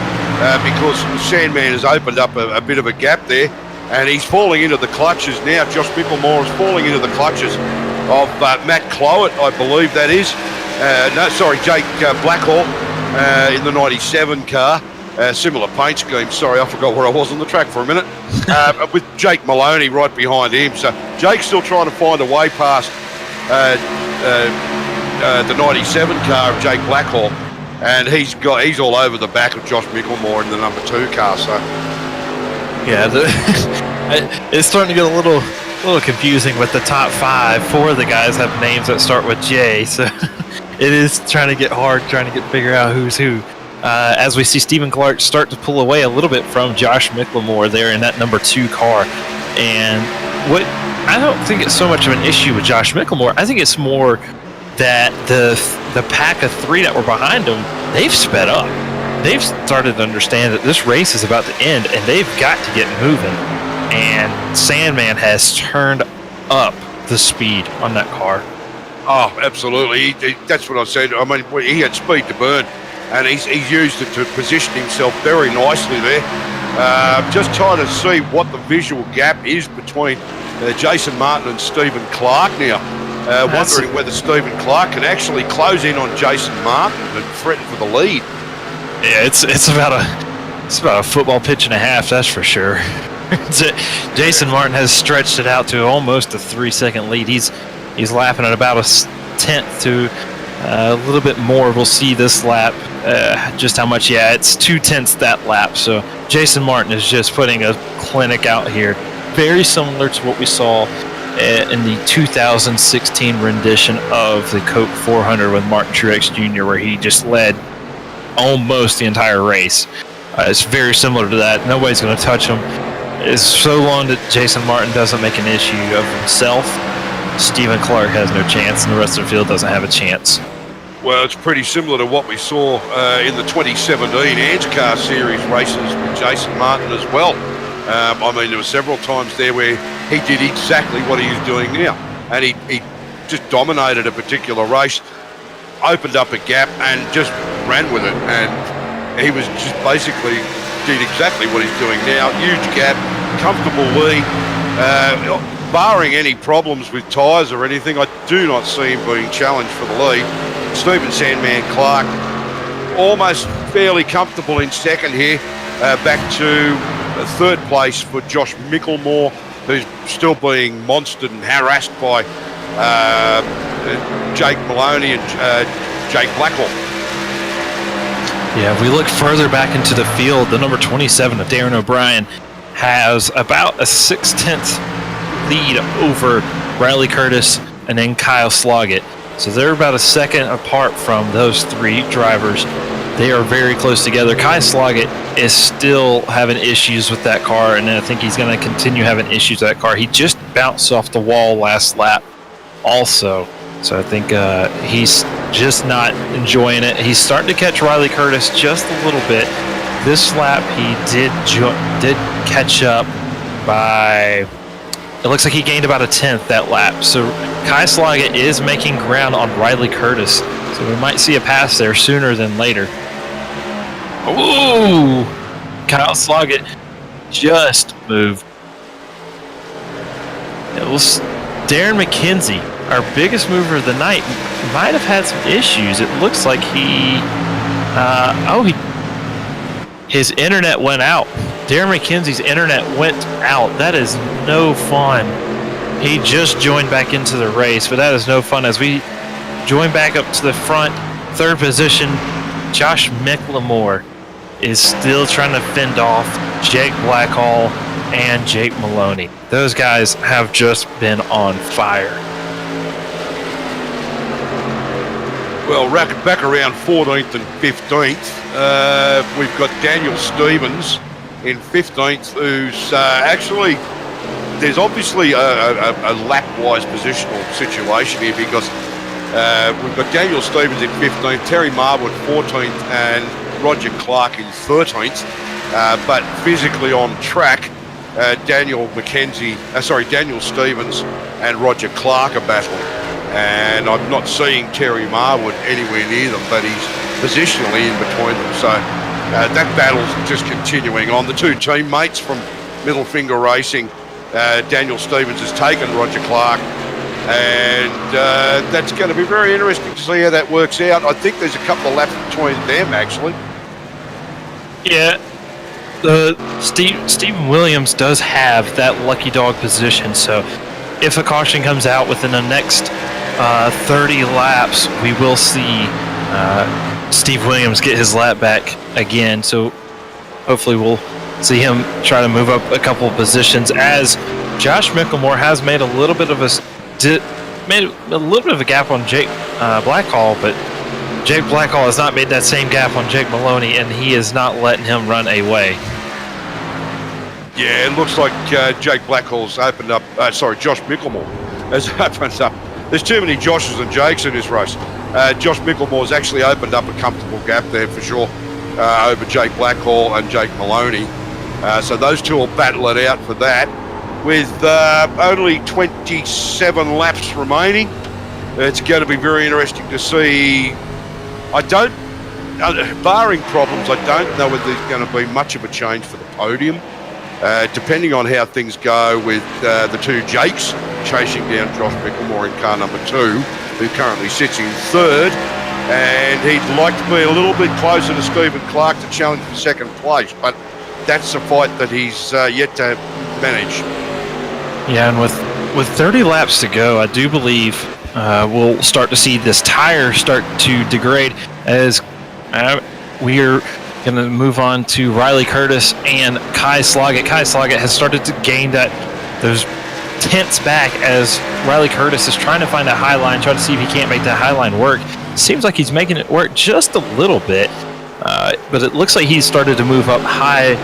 S2: because Sandman has opened up a bit of a gap there, and he's falling into the clutches now. Josh Miclemore is falling into the clutches of Matt Clowett, I believe that is. Jake Blackhall in the 97 car. Similar paint scheme. Sorry, I forgot where I was on the track for a minute. With Jake Maloney right behind him. So Jake's still trying to find a way past the 97 car of Jake Blackhall, and he's all over the back of Josh Miclemore in the number 2 car. So
S3: yeah, it's starting to get a little confusing with the top 5. 4 of the guys have names that start with J, so it is trying to get hard, trying to figure out who's who. As we see Stephen Clark start to pull away a little bit from Josh Miclemore there in that number 2 car, and I don't think it's so much of an issue with Josh Miclemore. I think it's more that the pack of 3 that were behind him, they've sped up. They've started to understand that this race is about to end, and they've got to get moving. And Sandman has turned up the speed on that car.
S2: Oh, absolutely. That's what I said. I mean, he had speed to burn, and he's used it to position himself very nicely there. Just trying to see what the visual gap is between Jason Martin and Stephen Clark now. Wondering whether Stephen Clark can actually close in on Jason Martin and threaten for the lead.
S3: Yeah, it's about a football pitch and a half, that's for sure. Jason Martin has stretched it out to almost a 3-second lead. He's lapping at about a 10th to a little bit more. We'll see this lap just how much. Yeah, it's 2/10 that lap. So Jason Martin is just putting a clinic out here, very similar to what we saw in the 2016 rendition of the Coke 400 with Martin Truex Jr., where he just led almost the entire race. It's very similar to that. Nobody's going to touch him. It's so long that Jason Martin doesn't make an issue of himself, Stephen Clark has no chance, and the rest of the field doesn't have a chance.
S2: Well, it's pretty similar to what we saw in the 2017 ANZCAR Series races with Jason Martin as well. I mean, there were several times there where he did exactly what he is doing now, and he just dominated a particular race, opened up a gap, and just ran with it. And he was just basically did exactly what he's doing now. Huge gap, comfortable lead. Barring any problems with tyres or anything, I do not see him being challenged for the lead. Stephen Sandman Clark almost fairly comfortable in second here, back to third place for Josh Miclemore, who's still being monstered and harassed by Jake Maloney and Jake Blackhall.
S3: Yeah, if we look further back into the field, the number 27 of Darren O'Brien has about a 6/10 lead over Riley Curtis and then Kyle Sloggett. So they're about a second apart from those 3 drivers. They are very close together. Kyle Sloggett is still having issues with that car, and I think he's going to continue having issues with that car. He just bounced off the wall last lap also. So I think he's just not enjoying it. He's starting to catch Riley Curtis just a little bit. This lap he did catch up by, it looks like he gained about a tenth that lap. So Kai Sloggett is making ground on Riley Curtis. So we might see a pass there sooner than later. Ooh! Kyle Sloggett just moved. It was Darren McKenzie, our biggest mover of the night, might have had some issues. It looks like his internet went out. Darren McKenzie's internet went out. That is no fun. He just joined back into the race, but that is no fun. As we join back up to the front, third position, Josh McLemore is still trying to fend off Jake Blackhall and Jake Maloney. Those guys have just been on fire.
S2: Well, back around 14th and 15th, we've got Daniel Stevens in 15th, who's actually, there's obviously a lap-wise positional situation here, because we've got Daniel Stevens in 15th, Terry Marwood 14th, and Roger Clark in 13th. But physically on track, Daniel Stevens and Roger Clark are battling. And I'm not seeing Terry Marwood anywhere near them, but he's positionally in between them. So that battle's just continuing on. The two teammates from Middle Finger Racing, Daniel Stevens has taken Roger Clark, and that's going to be very interesting to see how that works out. I think there's a couple of laps between them, actually.
S3: Yeah, Stephen Williams does have that lucky dog position, so if a caution comes out within the next 30 laps, we will see Steve Williams get his lap back again. So hopefully we'll see him try to move up a couple of positions, as Josh Mickelmore has made a little bit of a gap on Jake Blackhall, but Jake Blackhall has not made that same gap on Jake Maloney, and he is not letting him run away.
S2: Yeah, it looks like Jake Blackhall's opened up. Josh Mickelmore has opened up. There's too many Joshes and Jakes in this race. Josh Micklemore's actually opened up a comfortable gap there for sure over Jake Blackhall and Jake Maloney. So those two will battle it out for that. With only 27 laps remaining, it's going to be very interesting to see. Barring problems, I don't know whether there's going to be much of a change for the podium. Depending on how things go with the two Jakes chasing down Josh Mickelmore in car number 2, who currently sits in 3rd, and he'd like to be a little bit closer to Stephen Clark to challenge for 2nd place, but that's a fight that he's yet to manage.
S3: Yeah, and with 30 laps to go, I do believe we'll start to see this tire start to degrade, as we're going to move on to Riley Curtis and Kai Sloggett. Kai Sloggett has started to gain those tenths back, as Riley Curtis is trying to find a high line, trying to see if he can't make that high line work. Seems like he's making it work just a little bit, but it looks like he's started to move up high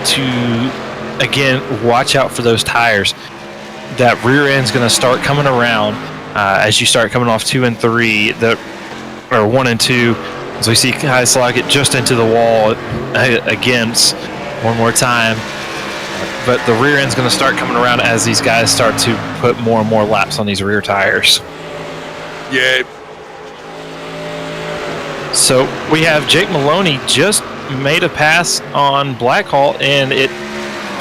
S3: to, again, watch out for those tires. That rear end's going to start coming around as you start coming off 2 and 3, or 1 and 2. So we see Kai Sloggett just into the wall again one more time. But the rear end's going to start coming around as these guys start to put more and more laps on these rear tires.
S2: Yeah.
S3: So we have Jake Maloney just made a pass on Blackhall, and it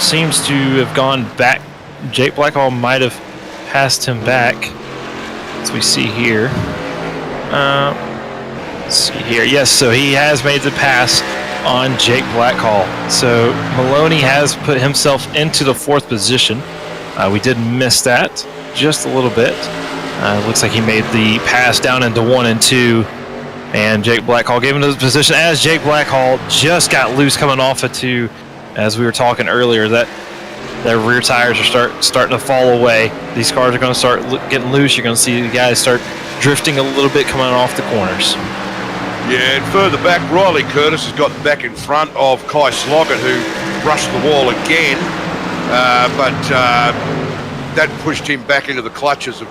S3: seems to have gone back. Jake Blackhall might have passed him back, as we see here. Let's see here. Yes, so he has made the pass on Jake Blackhall. So Maloney has put himself into the 4th position. We did miss that just a little bit. Looks like he made the pass down into 1 and 2, and Jake Blackhall gave him the position, as Jake Blackhall just got loose coming off of 2, as we were talking earlier, that their rear tires are starting to fall away. These cars are going to start getting loose. You're going to see the guys start drifting a little bit coming off the corners.
S2: Yeah, and further back, Riley Curtis has gotten back in front of Kai Sloggett, who brushed the wall again. But that pushed him back into the clutches of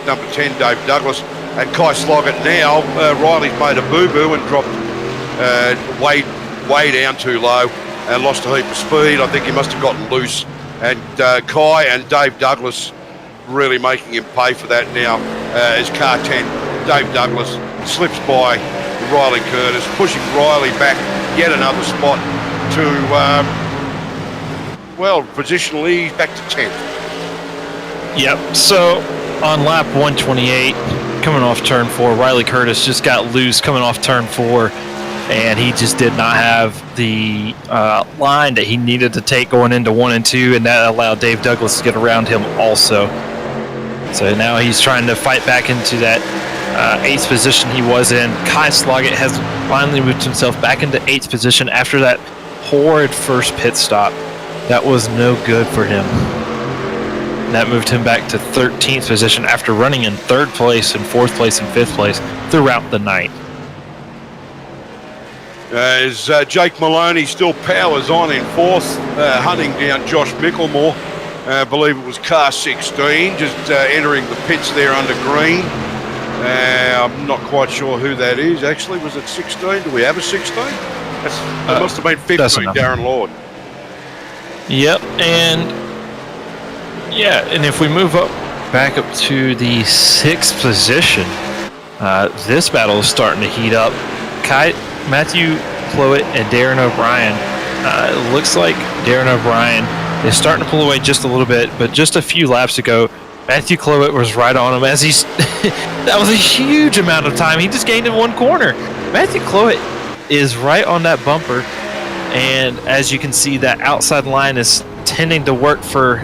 S2: number 10, Dave Douglas. And Kai Sloggett now, Riley's made a boo-boo and dropped way down too low and lost a heap of speed. I think he must have gotten loose. And Kai and Dave Douglas really making him pay for that now as car 10, Dave Douglas, slips by Riley Curtis, pushing Riley back yet another spot to, positionally back to 10th.
S3: Yep, so on lap 128, coming off turn 4, Riley Curtis just got loose coming off turn 4, and he just did not have the line that he needed to take going into 1 and 2, and that allowed Dave Douglas to get around him also. So now he's trying to fight back into that 8th position he was in. Kai Sloggett has finally moved himself back into 8th position after that horrid first pit stop. That was no good for him. That moved him back to 13th position after running in 3rd place and 4th place and 5th place throughout the night.
S2: As Jake Maloney still powers on in 4th, hunting down Josh Micklemore. I believe it was car 16, just entering the pits there under green. I'm not quite sure who that is, actually. Was it 16? Do we have a 16? It must have been 15, Darren Lord.
S3: Yep, and if we move back up to the 6th position, this battle is starting to heat up. Matthew Clowett and Darren O'Brien. It looks like Darren O'Brien is starting to pull away just a little bit, but just a few laps ago, Matthew Clowett was right on him as that was a huge amount of time. He just gained in 1 corner. Matthew Clowett is right on that bumper, and as you can see, that outside line is tending to work for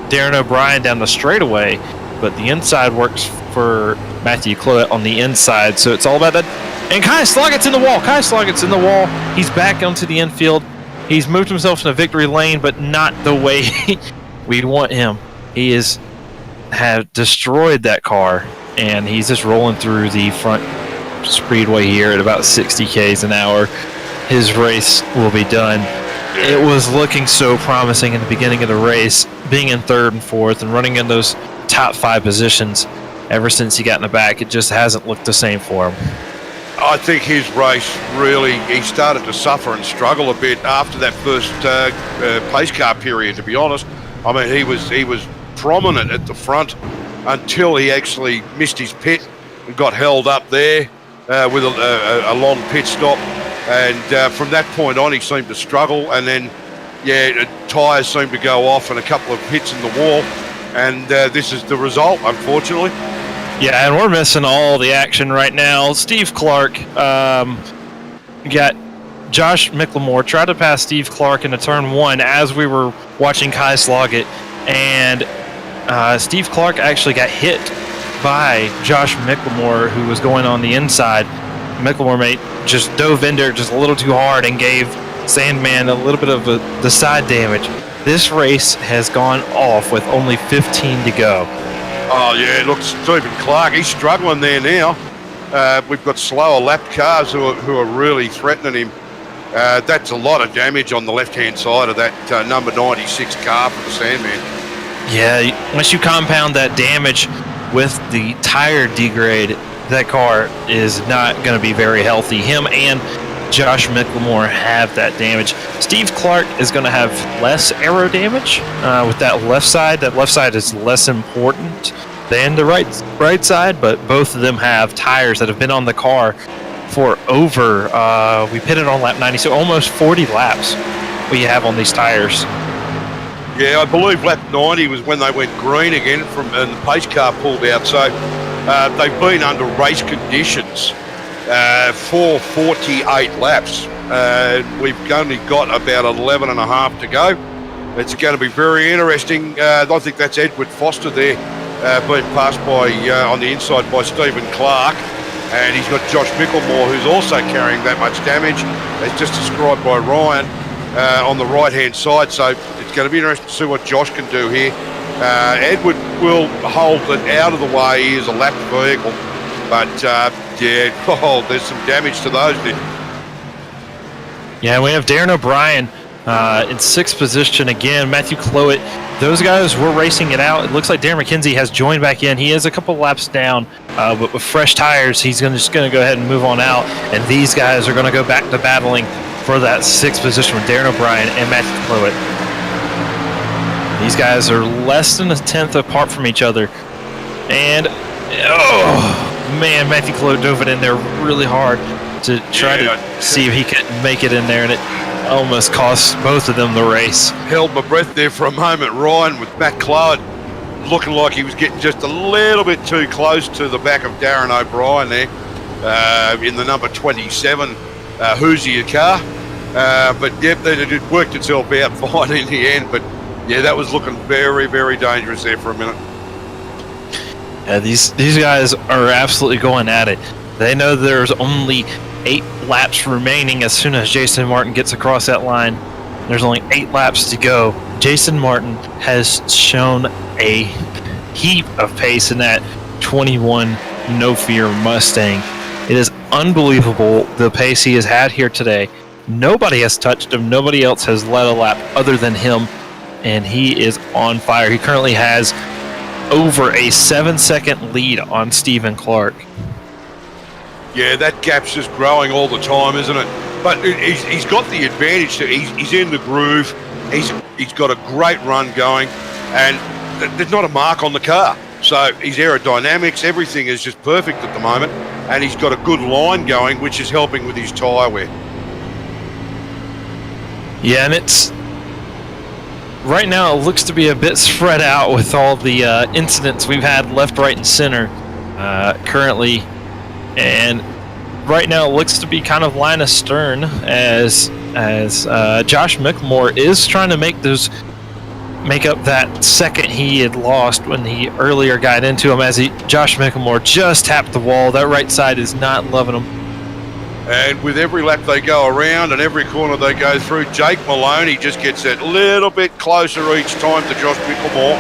S3: Darren O'Brien down the straightaway, but the inside works for Matthew Clowett on the inside, so it's all about that. And Kai Sloggett's in the wall. Kai Sloggett's in the wall. He's back onto the infield. He's moved himself in a victory lane, but not the way we'd want him. He have destroyed that car, and he's just rolling through the front speedway here at about 60 k's an hour. His race will be done. It was looking so promising in the beginning of the race, being in 3rd and 4th and running in those top 5 positions. Ever since he got in the back, it just hasn't looked the same for him.
S2: I think his race really, he started to suffer and struggle a bit after that first pace car period, to be honest. I mean, he was prominent at the front until he actually missed his pit and got held up there with a long pit stop. And from that point on, he seemed to struggle. And then, tyres seemed to go off and a couple of hits in the wall. And this is the result, unfortunately.
S3: Yeah, and we're missing all the action right now. Steve Clark got Josh Micklemore tried to pass Steve Clark into turn 1 as we were watching Kai Sloggett, and Steve Clark actually got hit by Josh Micklemore, who was going on the inside. Micklemore just dove in there just a little too hard and gave Sandman a little bit of the side damage. This race has gone off with only 15 to go.
S2: Oh, yeah, look, Stephen Clark, he's struggling there now. We've got slower lapped cars who are really threatening him. That's a lot of damage on the left-hand side of that number 96 car for the Sandman.
S3: Yeah, once you compound that damage with the tire degrade, that car is not going to be very healthy. Him and Josh Micklemore have that damage. Steve Clark is going to have less aero damage with that left side. That left side is less important than the right side, but both of them have tires that have been on the car for over, we pitted on lap 90, so almost 40 laps we have on these tires.
S2: Yeah, I believe lap 90 was when they went green again and the pace car pulled out. So they've been under race conditions for 48 laps. We've only got about 11 and a half to go. It's going to be very interesting. I think that's Edward Foster there being passed by on the inside by Stephen Clark. And he's got Josh Micklemore, who's also carrying that much damage, as just described by Ryan, on the right-hand side. So it's going to be interesting to see what Josh can do here. Edward will hold it out of the way. He is a lapped vehicle. But, there's some damage to those.
S3: Yeah, we have Darren O'Brien In 6th position again, Matthew Clowett. Those guys were racing it out. It looks like Darren McKenzie has joined back in. He is a couple laps down, but with fresh tires, he's just going to go ahead and move on out. And these guys are going to go back to battling for that 6th position with Darren O'Brien and Matthew Clowett. These guys are less than a tenth apart from each other. And, oh, man, Matthew Clowett dove it in there really hard to try to see if he could make it in there, and it almost cost both of them the race.
S2: Held my breath there for a moment. Ryan with Matt Clowett looking like he was getting just a little bit too close to the back of Darren O'Brien there in the number 27 Hoosier car. But yep, it worked itself out fine in the end. But yeah, that was looking very, very dangerous there for a minute.
S3: Yeah, these guys are absolutely going at it. They know there's only 8 laps remaining as soon as Jason Martin gets across that line. There's only 8 laps to go. Jason Martin has shown a heap of pace in that 21 No Fear Mustang. It is unbelievable the pace he has had here today. Nobody has touched him. Nobody else has led a lap other than him, and he is on fire. He currently has over a 7-second lead on Stephen Clark.
S2: Yeah, that gap's just growing all the time, isn't it? But he's got the advantage. He's in the groove. He's got a great run going, and there's not a mark on the car. So his aerodynamics, everything is just perfect at the moment, and he's got a good line going, which is helping with his tyre wear.
S3: Yeah, and it's right now it looks to be a bit spread out with all the incidents we've had left, right, and center currently. And right now it looks to be kind of line astern as Josh Micklemore is trying to make up that second he had lost when he earlier got into him, as Josh Micklemore just tapped the wall. That right side is not loving him.
S2: And with every lap they go around and every corner they go through, Jake Maloney just gets that little bit closer each time to Josh Micklemore.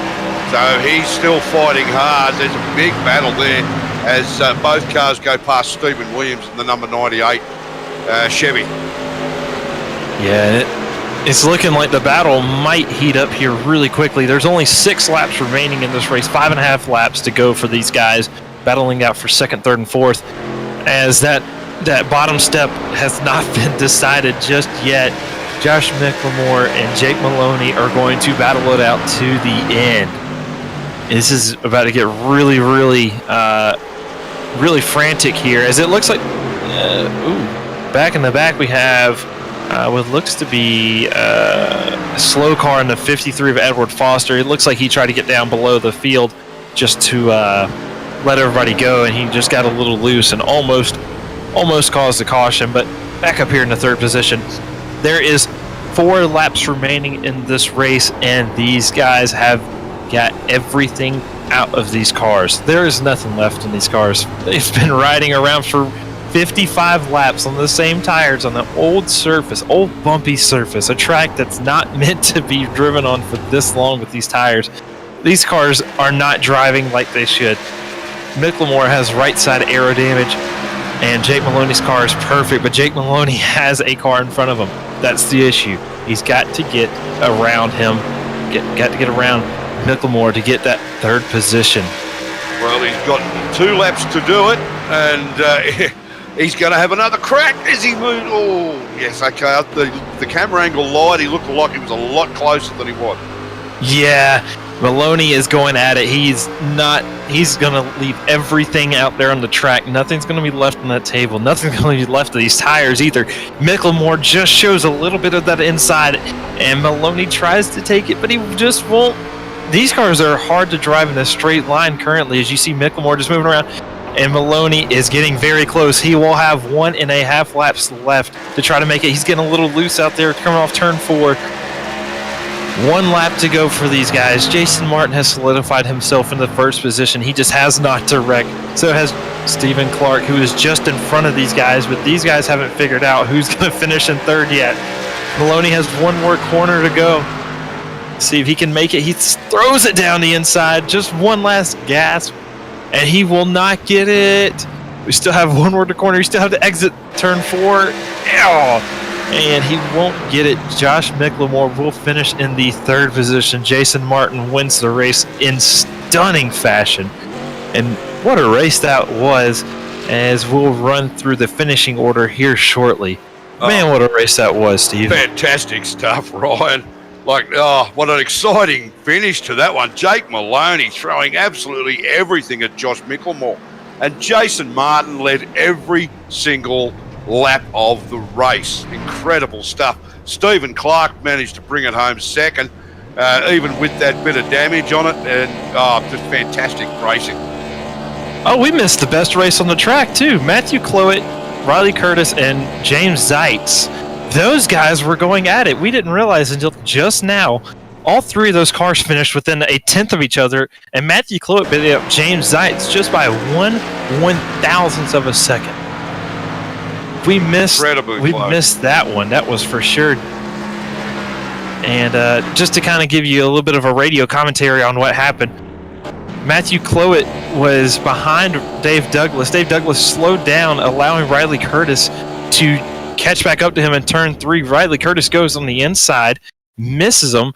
S2: So he's still fighting hard. There's a big battle there as both cars go past Stephen Williams in the number 98 Chevy.
S3: Yeah, it's looking like the battle might heat up here really quickly. There's only 6 laps remaining in this race, 5.5 laps to go for these guys, battling out for second, third, and fourth, as that bottom step has not been decided just yet. Josh Micklemore and Jake Maloney are going to battle it out to the end. This is about to get really, really, really frantic here, as it looks like, back in the back we have what looks to be a slow car in the 53 of Edward Foster. It looks like he tried to get down below the field just to let everybody go, and he just got a little loose and almost caused a caution. But back up here in the 3rd position, there is 4 laps remaining in this race, and these guys have got everything out of these cars. There is nothing left in these cars. They've been riding around for 55 laps on the same tires on the old bumpy surface, a track that's not meant to be driven on for this long with these tires. These cars are not driving like they should. Micklemore has right side aero damage, and Jake Maloney's car is perfect, but Jake Maloney has a car in front of him. That's the issue. He's got to get around him, got to get around Micklemore to get that 3rd position.
S2: Well, he's got 2 laps to do it, and he's going to have another crack as he moves. Oh, yes, okay. The camera angle lied. He looked like he was a lot closer than he was.
S3: Yeah, Maloney is going at it. He's going to leave everything out there on the track. Nothing's going to be left on that table. Nothing's going to be left of these tires either. Micklemore just shows a little bit of that inside, and Maloney tries to take it, but he just won't. These cars are hard to drive in a straight line currently, as you see Micklemore just moving around, and Maloney is getting very close. He will have 1.5 laps left to try to make it. He's getting a little loose out there coming off turn 4. 1 lap to go for these guys. Jason Martin has solidified himself in the 1st position. He just has not to wreck. So has Stephen Clark, who is just in front of these guys, but these guys haven't figured out who's going to finish in 3rd yet. Maloney has 1 more corner to go. See if he can make it. He throws it down the inside. Just 1 last gasp, and he will not get it. We still have 1 more to corner. You still have to exit turn 4. Ew. and he won't get it. Josh Micklemore will finish in the 3rd position. Jason Martin wins the race in stunning fashion. And what a race that was, as we'll run through the finishing order here shortly. Man, what a race that was, Steve.
S2: Fantastic stuff, Ryan. What an exciting finish to that one. Jake Maloney throwing absolutely everything at Josh Micklemore. And Jason Martin led every single lap of the race. Incredible stuff. Stephen Clark managed to bring it home 2nd, even with that bit of damage on it. And just fantastic racing.
S3: Oh, we missed the best race on the track, too. Matthew Clowett, Riley Curtis, and James Zeitz. Those guys were going at it. We didn't realize until just now. All 3 of those cars finished within 1/10 of each other, and Matthew Clowett beat up James Zeitz just by 1/1000th of a second. We missed that one. That was for sure. And just to kind of give you a little bit of a radio commentary on what happened, Matthew Clowett was behind Dave Douglas. Dave Douglas slowed down, allowing Riley Curtis to catch back up to him in turn 3. Riley Curtis goes on the inside, misses him,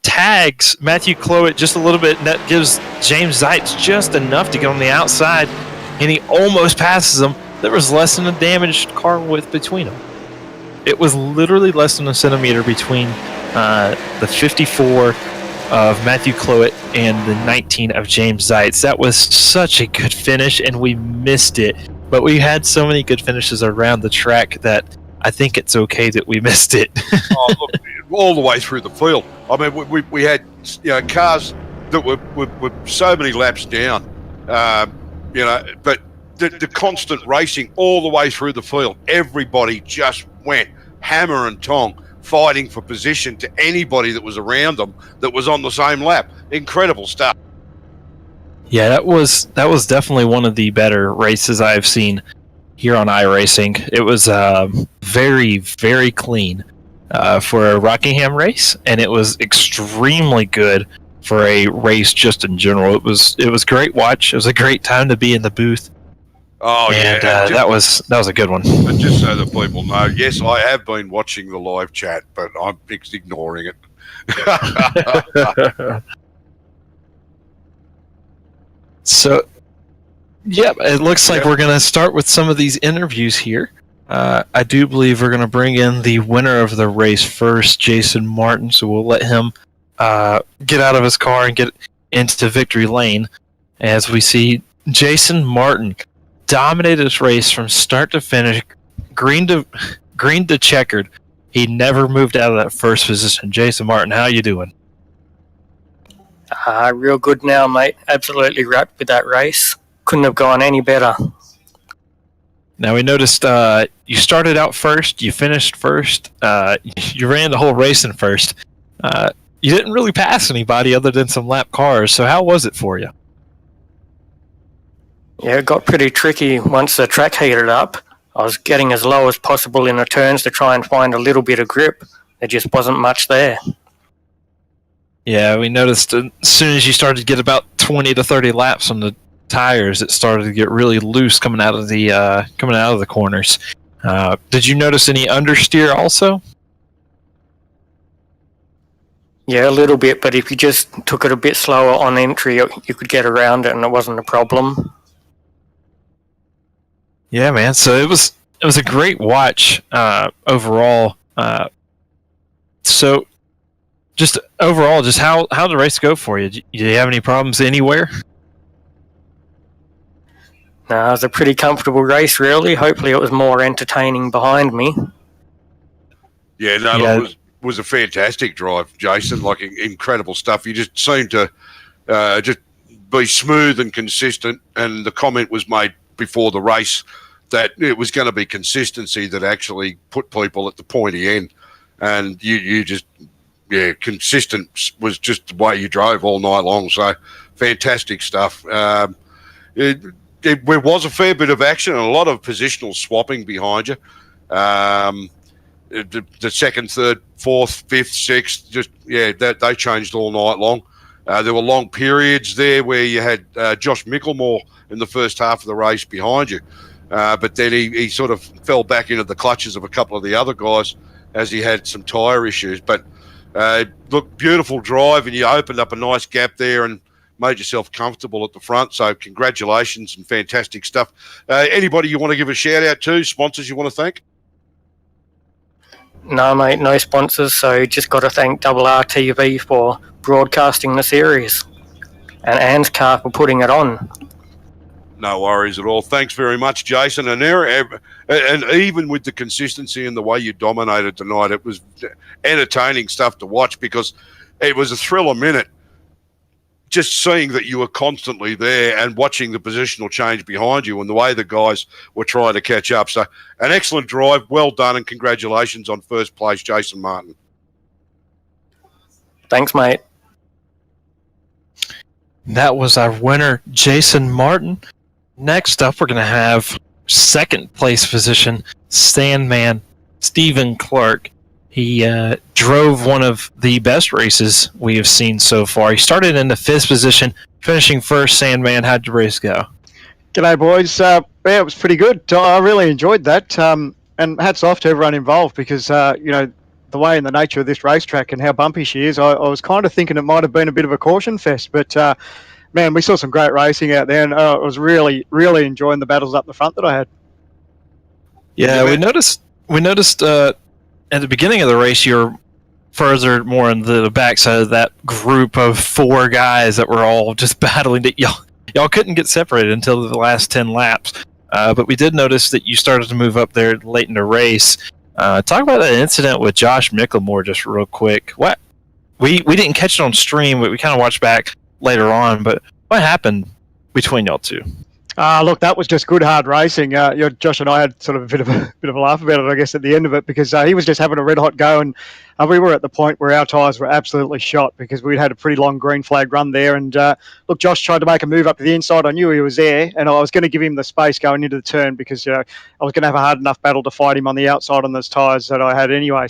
S3: tags Matthew Clowett just a little bit, and that gives James Zeitz just enough to get on the outside, and he almost passes him. There was less than a damaged car width between them. It was literally less than a centimeter between the 54 of Matthew Clowett and the 19 of James Zeitz. That was such a good finish, and we missed it. But we had so many good finishes around the track that I think it's okay that we missed it.
S2: Look, all the way through the field. I mean, we had cars that were so many laps down, but the constant racing all the way through the field. Everybody just went hammer and tong, fighting for position to anybody that was around them that was on the same lap. Incredible stuff.
S3: Yeah, that was definitely one of the better races I've seen here on iRacing. It was very, very clean for a Rockingham race, and it was extremely good for a race just in general. It was great watch. It was a great time to be in the booth.
S2: Oh,
S3: and,
S2: yeah.
S3: That was a good one.
S2: And just so that people know, yes, I have been watching the live chat, but I'm ignoring it.
S3: So, it looks like we're going to start with some of these interviews here. I do believe we're going to bring in the winner of the race first, Jason Martin, so we'll let him get out of his car and get into victory lane as we see Jason Martin dominated this race from start to finish, green to checkered. He never moved out of that first position. Jason Martin, how you doing?
S5: Real good now, mate. Absolutely wrapped with that race. Couldn't have gone any better.
S3: Now, we noticed you started out first, you finished first, you ran the whole race in first. You didn't really pass anybody other than some lap cars, so how was it for you?
S5: Yeah, it got pretty tricky once the track heated up. I was getting as low as possible in the turns to try and find a little bit of grip. There just wasn't much there.
S3: Yeah, we noticed as soon as you started to get about 20 to 30 laps on the tires, it started to get really loose coming out of the corners. Did you notice any understeer also?
S5: Yeah, a little bit, but if you just took it a bit slower on entry, you could get around it and it wasn't a problem.
S3: Yeah, man. So it was a great watch overall. So just overall, just how did the race go for you? Did you have any problems anywhere?
S5: No, it was a pretty comfortable race, really. Hopefully it was more entertaining behind me.
S2: Yeah, no, it was a fantastic drive, Jason. Like, incredible stuff. You just seemed to just be smooth and consistent, and the comment was made before the race that it was going to be consistency that actually put people at the pointy end, and you just, consistent was just the way you drove all night long. So fantastic stuff. There was a fair bit of action and a lot of positional swapping behind you. The second, third, fourth, fifth, sixth, they changed all night long. There were long periods there where you had Josh Micklemore in the first half of the race behind you. but then he sort of fell back into the clutches of a couple of the other guys as he had some tyre issues. But look, beautiful drive, and you opened up a nice gap there and made yourself comfortable at the front. So congratulations and fantastic stuff. Anybody you want to give a shout out to, sponsors you want to thank?
S5: No, mate, no sponsors, so just got to thank RRTV for broadcasting the series and ANZCAR for putting it on.
S2: No worries at all. Thanks very much, Jason. And even with the consistency and the way you dominated tonight, it was entertaining stuff to watch because it was a thrill a minute just seeing that you were constantly there and watching the positional change behind you and the way the guys were trying to catch up. So an excellent drive. Well done, and congratulations on first place, Jason Martin.
S5: Thanks, mate.
S3: That was our winner, Jason Martin. Next up, we're going to have second place physician, Sandman Stephen Clark. He drove one of the best races we have seen so far. He started in the fifth position, finishing first. Sandman, how'd the race go?
S6: G'day, boys. Yeah, it was pretty good. I really enjoyed that. And hats off to everyone involved because, the way and the nature of this racetrack and how bumpy she is, I was kind of thinking it might have been a bit of a caution fest. But, man, we saw some great racing out there, and I was really, really enjoying the battles up the front that I had.
S3: Yeah, we noticed at the beginning of the race, you're further more in the backside of that group of four guys that were all just battling. Y'all couldn't get separated until the last 10 laps. But we did notice that you started to move up there late in the race. Talk about that incident with Josh Micklemore just real quick. What we didn't catch it on stream, but we kind of watched back later on. But what happened between y'all two?
S6: Look, that was just good hard racing. Josh and I had sort of a bit of a laugh about it, I guess, at the end of it because he was just having a red hot go, and we were at the point where our tyres were absolutely shot because we'd had a pretty long green flag run there. And look, Josh tried to make a move up to the inside. I knew he was there, and I was going to give him the space going into the turn because I was going to have a hard enough battle to fight him on the outside on those tyres that I had anyway.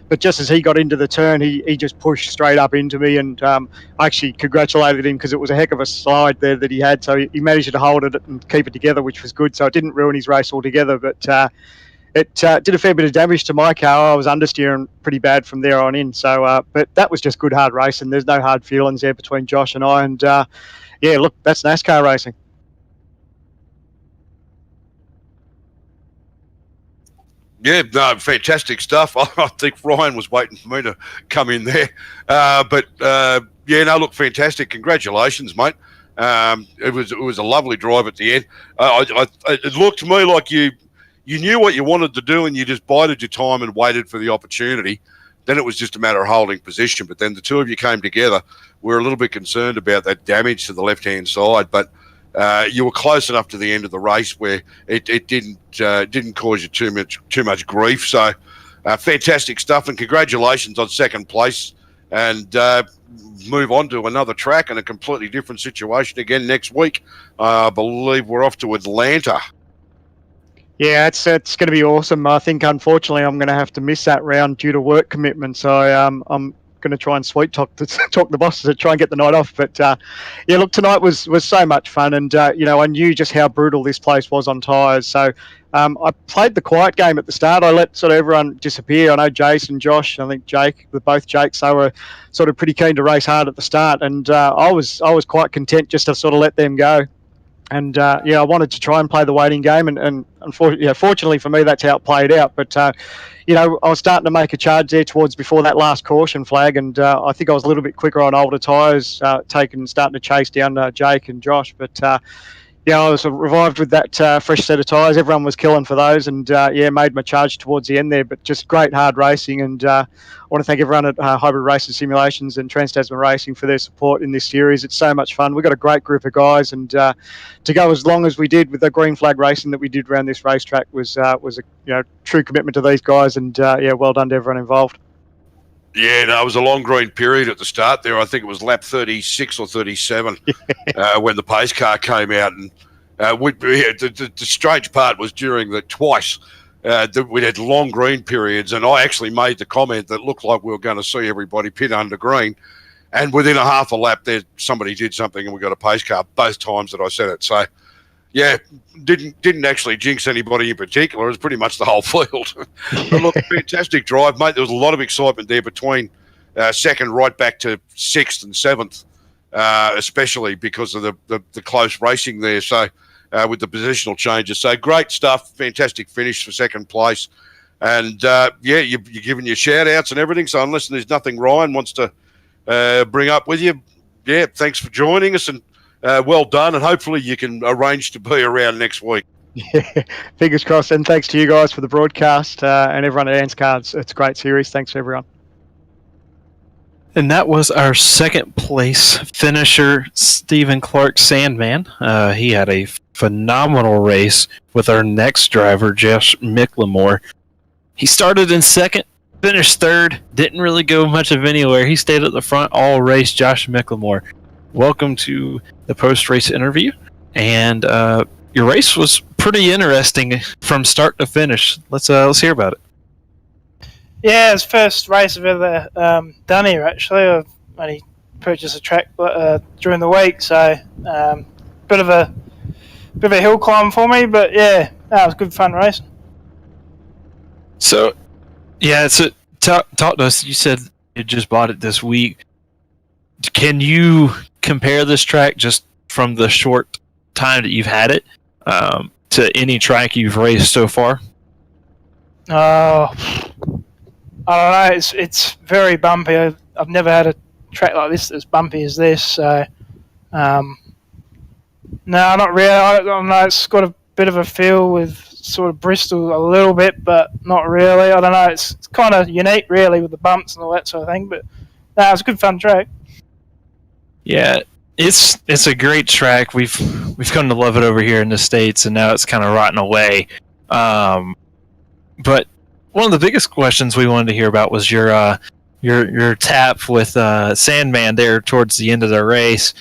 S6: But just as he got into the turn, he just pushed straight up into me, and I actually congratulated him because it was a heck of a slide there that he had. So he managed to hold it and keep it together, which was good. So it didn't ruin his race altogether, but it did a fair bit of damage to my car. I was understeering pretty bad from there on in. So, but that was just good hard racing. There's no hard feelings there between Josh and I. And yeah, look, that's NASCAR racing.
S2: Yeah, no, fantastic stuff. I think Ryan was waiting for me to come in there. Look, fantastic. Congratulations, mate. It was a lovely drive at the end. It looked to me like you knew what you wanted to do and you just bided your time and waited for the opportunity. Then it was just a matter of holding position. But then the two of you came together. We were a little bit concerned about that damage to the left-hand side, but you were close enough to the end of the race where it didn't cause you too much grief. So fantastic stuff, and congratulations on second place. And move on to another track and a completely different situation again next week. I believe we're off to Atlanta.
S6: Yeah, it's going to be awesome. I think, unfortunately, I'm going to have to miss that round due to work commitments. So I'm going to try and sweet talk the bosses to try and get the night off. But yeah, look, tonight was so much fun, and I knew just how brutal this place was on tyres. So I played the quiet game at the start. I let sort of everyone disappear. I know Jason, Josh, I think Jake, both Jakes, they were sort of pretty keen to race hard at the start, and I was quite content just to sort of let them go. And I wanted to try and play the waiting game, and fortunately for me, that's how it played out. But I was starting to make a charge there towards before that last caution flag, and I think I was a little bit quicker on older tyres, starting to chase down Jake and Josh. But I was revived with that fresh set of tyres. Everyone was killing for those, and made my charge towards the end there. But just great hard racing, and I want to thank everyone at Hybrid Racing Simulations and Trans-Tasman Racing for their support in this series. It's so much fun. We've got a great group of guys, and to go as long as we did with the green flag racing that we did around this racetrack was a true commitment to these guys, and well done to everyone involved.
S2: Yeah, no, it was a long green period at the start there. I think it was lap 36 or 37 when the pace car came out. And the strange part was during the twice we had long green periods, and I actually made the comment that it looked like we were going to see everybody pit under green. And within a half a lap there, somebody did something and we got a pace car both times that I said it. So Yeah, didn't actually jinx anybody in particular. It was pretty much the whole field. But look, fantastic drive, mate. There was a lot of excitement there between second right back to sixth and seventh, especially because of the close racing there. So with the positional changes, so great stuff. Fantastic finish for second place, and you're giving your shout outs and everything. So unless there's nothing Ryan wants to bring up with you, yeah, thanks for joining us and. Well done, and hopefully you can arrange to be around next week.
S6: Yeah, fingers crossed. And thanks to you guys for the broadcast and everyone at ANZCAR. It's a great series. Thanks, everyone.
S3: And that was our second place finisher, Stephen Clark Sandman. He had a phenomenal race with our next driver, Josh Micklemore. He started in second, finished third, didn't really go much of anywhere. He stayed at the front all race, Josh Micklemore. Welcome to the post-race interview, and your race was pretty interesting from start to finish. Let's hear about it.
S7: Yeah, it's the first race I've ever done here. Actually, I've only purchased a track during the week, so bit of a hill climb for me. But yeah, it was good fun racing.
S3: So, yeah, talk to us. You said you just bought it this week. Can you compare this track just from the short time that you've had it to any track you've raced so far?
S7: I don't know. It's very bumpy. I've never had a track like this that's bumpy as this. So, no, not really. I don't know. It's got a bit of a feel with sort of Bristol a little bit, but not really. I don't know. It's kind of unique, really, with the bumps and all that sort of thing. But no, it's a good fun track.
S3: Yeah, it's a great track. We've come to love it over here in the States, and now it's kind of rotting away. But one of the biggest questions we wanted to hear about was your tap with Sandman there towards the end of the race.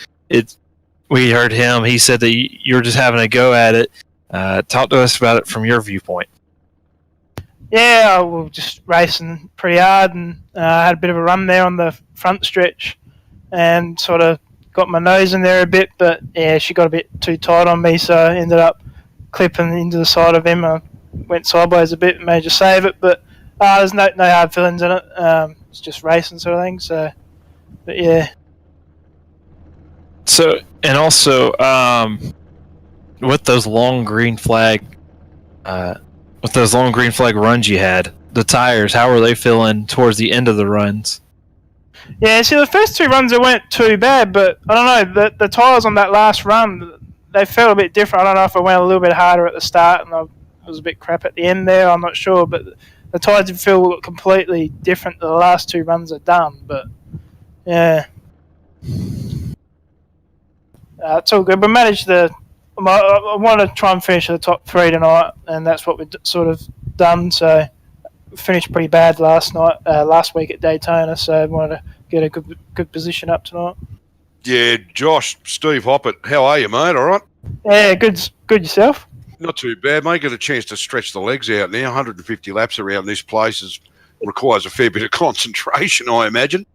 S3: We heard him. He said that you're just having a go at it. Talk to us about it from your viewpoint.
S7: Yeah, we were just racing pretty hard, and had a bit of a run there on the front stretch, and sort of got my nose in there a bit, but yeah, she got a bit too tight on me, so I ended up clipping into the side of him. I went sideways a bit and managed to save it, but there's no hard feelings in it. It's just racing sort of thing, so, but yeah.
S3: So, and also, with those long green flag runs you had, the tires, how were they feeling towards the end of the runs?
S7: Yeah, see, the first two runs it weren't too bad, but I don't know, the tyres on that last run, they felt a bit different. I don't know if I went a little bit harder at the start and I was a bit crap at the end there, I'm not sure, but the tyres did feel completely different to the last two runs I've done, but yeah. It's all good. We managed I want to try and finish the top three tonight, and that's what we've sort of done, so finished pretty bad last week at Daytona, so I wanted to get a good position up tonight.
S2: Yeah, Josh, Steve Hoppett, how are you, mate? All right?
S7: Yeah, good yourself?
S2: Not too bad, mate. Got a chance to stretch the legs out now. 150 laps around this place requires a fair bit of concentration, I imagine.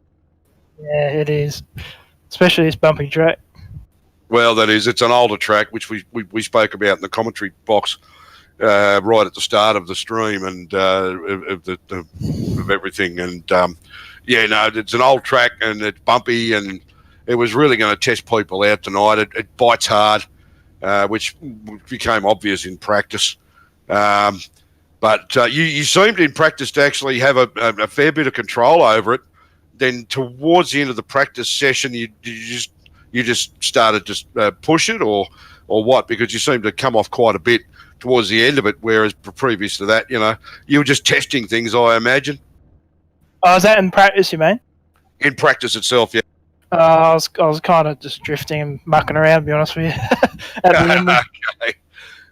S7: Yeah, it is, especially this bumpy track.
S2: Well, that is. It's an older track, which we spoke about in the commentary box right at the start of the stream and of everything. And yeah, no, it's an old track and it's bumpy, and it was really going to test people out tonight. It bites hard, which became obvious in practice. But you seemed in practice to actually have a fair bit of control over it. Then towards the end of the practice session, you just started to push it, or what? Because you seemed to come off quite a bit towards the end of it, whereas previous to that, you were just testing things, I imagine.
S7: Oh, is that in practice, you mean?
S2: In practice itself, yeah.
S7: I was kind of just drifting and mucking around, to be honest with you. At the end.
S2: Okay.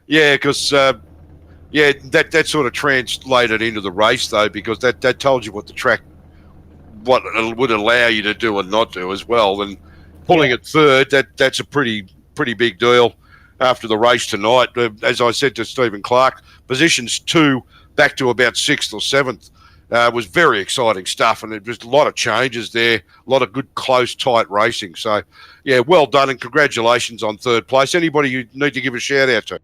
S2: Yeah, because that sort of translated into the race though, because that told you what the track, what it would allow you to do and not do as well. And pulling at third, that's a pretty big deal after the race tonight. As I said to Stephen Clark, positions 2 back to about 6th or 7th was very exciting stuff, and there was a lot of changes there, a lot of good, close, tight racing. So, yeah, well done, and congratulations on third place. Anybody you need to give a shout-out to?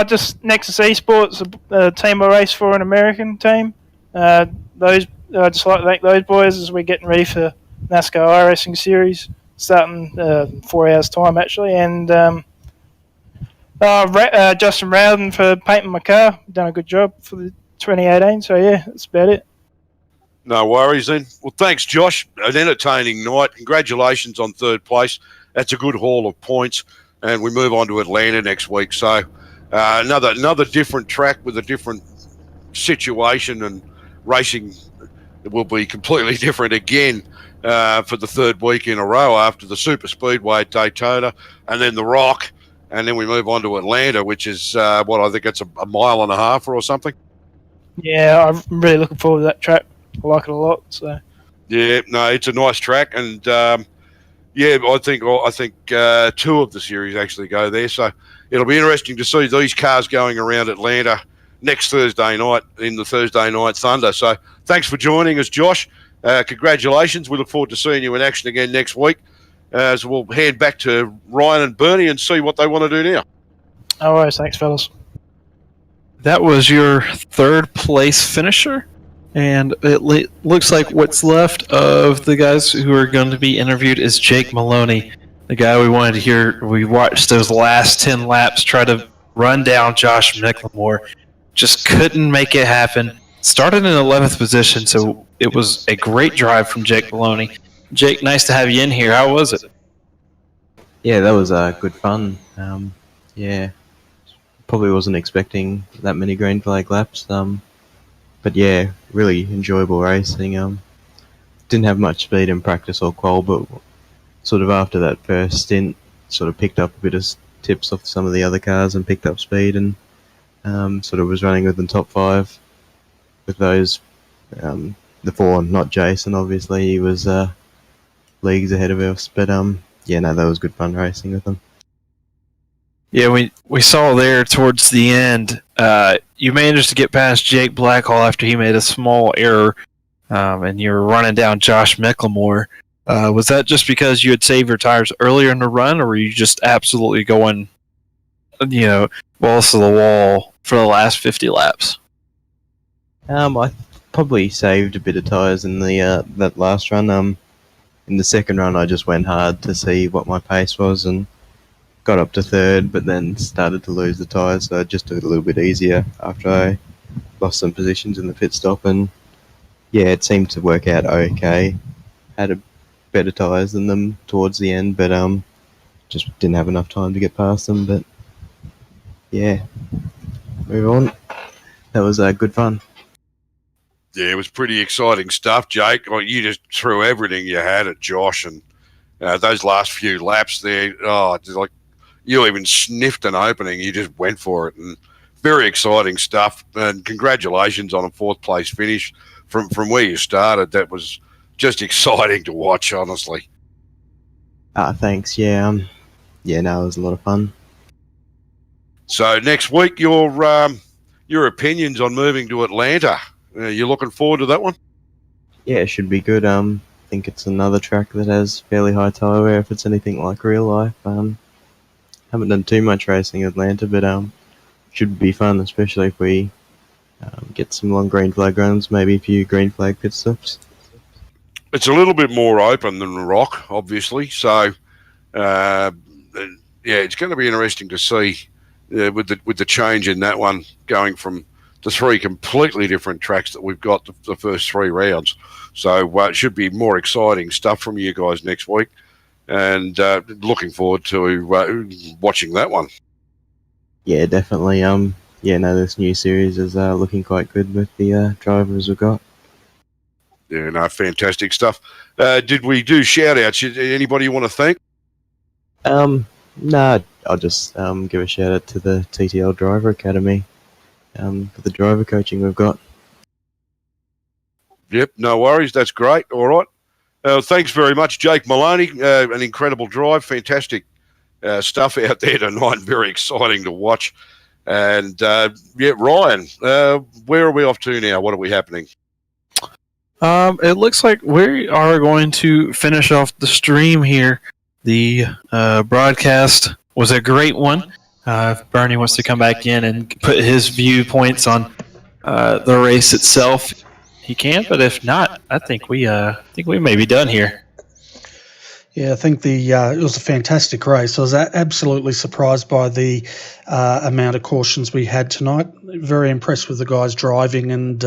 S7: Just Nexus Esports, a team I race for, an American team. Those I just like to thank those boys as we're getting ready for NASCAR iRacing Series, starting 4 hours time actually, and Justin Rowden for painting my car. Done a good job for the 2018. So yeah, that's about it.
S2: No worries then. Well, thanks, Josh. An entertaining night. Congratulations on third place. That's a good haul of points, and we move on to Atlanta next week. So another different track with a different situation, and racing will be completely different again for the third week in a row after the Super Speedway at Daytona and then the Rock, and then we move on to Atlanta, which is I think it's a mile and a half or something.
S7: Yeah, I'm really looking forward to that track. I like it a lot. So
S2: yeah, no, it's a nice track, and yeah, I think two of the series actually go there, so it'll be interesting to see these cars going around Atlanta next Thursday night in the Thursday Night Thunder. So thanks for joining us, Josh. Congratulations. We look forward to seeing you in action again next week. So we'll head back to Ryan and Bernie and see what they want to do now.
S7: all right, thanks, fellas.
S3: That was your third place finisher, and it looks like what's left of the guys who are going to be interviewed is Jake Maloney, the guy we wanted to hear. We watched those last 10 laps try to run down Josh McLemore. Just couldn't make it happen. Started in 11th position, so it was a great drive from Jake Maloney. Jake, nice to have you in here. How was it?
S8: Yeah, that was good fun. Yeah, probably wasn't expecting that many green flag laps. But yeah, really enjoyable racing. Didn't have much speed in practice or qual, but sort of after that first stint, sort of picked up a bit of tips off some of the other cars and picked up speed, and sort of was running within top 5 with those. The 4, not Jason, obviously, he was leagues ahead of us, but yeah, no, that was good fun racing with them.
S3: Yeah, we saw there towards the end, you managed to get past Jake Blackhall after he made a small error, and you were running down Josh McLemore. Was that just because you had saved your tires earlier in the run, or were you just absolutely going, balls to the wall for the last 50 laps?
S8: I probably saved a bit of tires in the that last run. In the second run, I just went hard to see what my pace was and got up to third, but then started to lose the tires, so I just took it a little bit easier after I lost some positions in the pit stop, and yeah, it seemed to work out okay. Had a better tires than them towards the end, but just didn't have enough time to get past them. But yeah, move on. That was good fun.
S2: Yeah, it was pretty exciting stuff, Jake. Well, you just threw everything you had at Josh, and those last few laps there, just like you even sniffed an opening, you just went for it, and very exciting stuff. And congratulations on a 4th place finish from where you started. That was just exciting to watch, honestly.
S8: Thanks. Yeah, yeah, no, it was a lot of fun.
S2: So next week, your opinions on moving to Atlanta. You looking forward to that one?
S8: Yeah, it should be good. I think it's another track that has fairly high tyre wear if it's anything like real life. Haven't done too much racing in Atlanta, but should be fun, especially if we get some long green flag runs, maybe a few green flag pit stops.
S2: It's a little bit more open than the Rock, obviously. So, yeah, it's going to be interesting to see with the change in that one, going from the 3 completely different tracks that we've got the first 3 rounds. So it should be more exciting stuff from you guys next week, and looking forward to watching that one.
S8: Yeah, definitely. Yeah, no, this new series is looking quite good with the drivers we've got.
S2: Yeah, no, fantastic stuff. Did we do shout-outs? Anybody you want to thank?
S8: No, I'll just give a shout-out to the TTL Driver Academy for the driver coaching we've got.
S2: Yep, no worries. That's great. All right. Thanks very much, Jake Maloney. An incredible drive. Fantastic stuff out there tonight. Very exciting to watch. And Ryan, where are we off to now? What are we happening?
S3: It looks like we are going to finish off the stream here. The broadcast was a great one. If Bernie wants to come back in and put his viewpoints on the race itself, he can. But if not, I think we may be done here.
S1: Yeah, I think it was a fantastic race. I was absolutely surprised by the amount of cautions we had tonight. Very impressed with the guys driving, and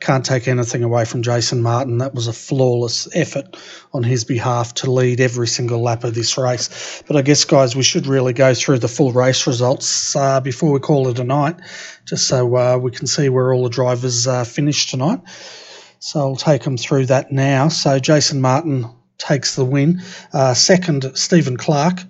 S1: can't take anything away from Jason Martin. That was a flawless effort on his behalf to lead every single lap of this race. But I guess, guys, we should really go through the full race results before we call it a night, just so we can see where all the drivers finished tonight. So I'll take them through that now. So Jason Martin takes the win. Second, Stephen Clark.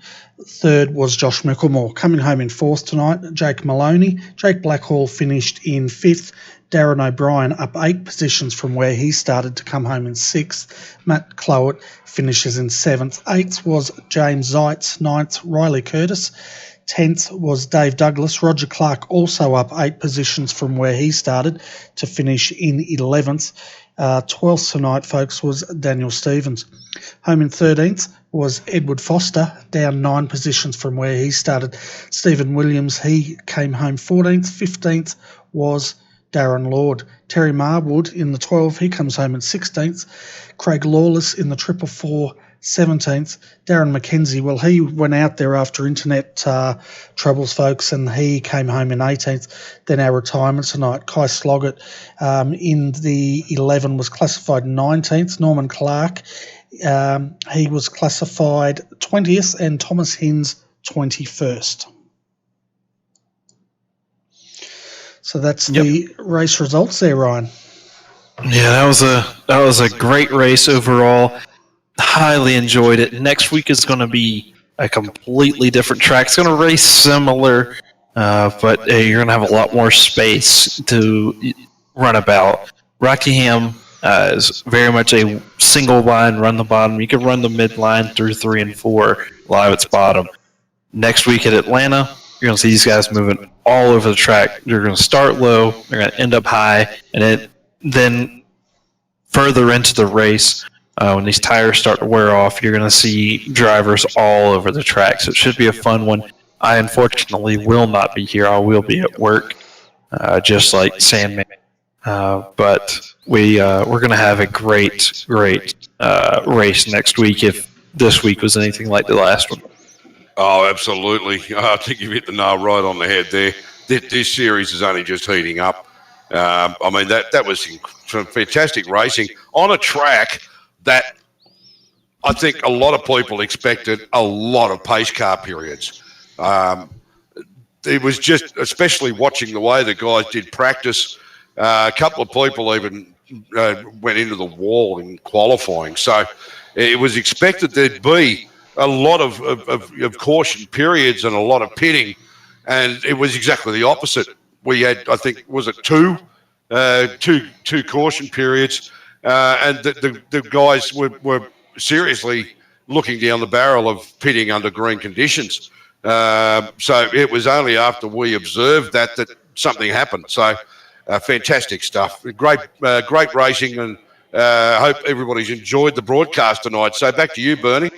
S1: Third was Josh Micklemore. Coming home in fourth tonight, Jake Maloney. Jake Blackhall finished in fifth. Darren O'Brien up 8 positions from where he started to come home in sixth. Matt Clowett finishes in seventh. Eighth was James Zeitz. Ninth, Riley Curtis. 10th was Dave Douglas. Roger Clark also up 8 positions from where he started to finish in 11th. 12th tonight, folks, was Daniel Stevens. Home in 13th was Edward Foster, down 9 positions from where he started. Stephen Williams, he came home 14th. 15th was Darren Lord. Terry Marwood in the 12, he comes home in 16th. Craig Lawless in the 444, 17th. Darren McKenzie, well, he went out there after internet troubles, folks, and he came home in 18th. Then our retirement tonight, Kai Sloggett in the 11 was classified 19th. Norman Clark, he was classified 20th, and Thomas Hinds 21st. So that's the race results there, Ryan.
S3: Yeah, that was a great race overall. Highly enjoyed it. Next week is going to be a completely different track. It's going to race similar, but you're going to have a lot more space to run about. Rockingham is very much a single line, run the bottom. You can run the mid line through 3 and 4, live its bottom. Next week at Atlanta, you're going to see these guys moving all over the track. They're going to start low, they're going to end up high, and then further into the race, when these tires start to wear off, you're going to see drivers all over the track. So it should be a fun one. I unfortunately will not be here. I will be at work, just like Sandman. But we're going to have a great race next week if this week was anything like the last one.
S2: Oh, absolutely. I think you've hit the nail right on the head there. This series is only just heating up. I mean, that was fantastic racing on a track that I think a lot of people expected a lot of pace car periods. It was just, especially watching the way the guys did practice, a couple of people even went into the wall in qualifying. So it was expected there'd be a lot of caution periods and a lot of pitting, and it was exactly the opposite. We had, I think, was it two caution periods, and the guys were seriously looking down the barrel of pitting under green conditions. So it was only after we observed that something happened. So fantastic stuff. Great racing, and I hope everybody's enjoyed the broadcast tonight. So back to you, Bernie.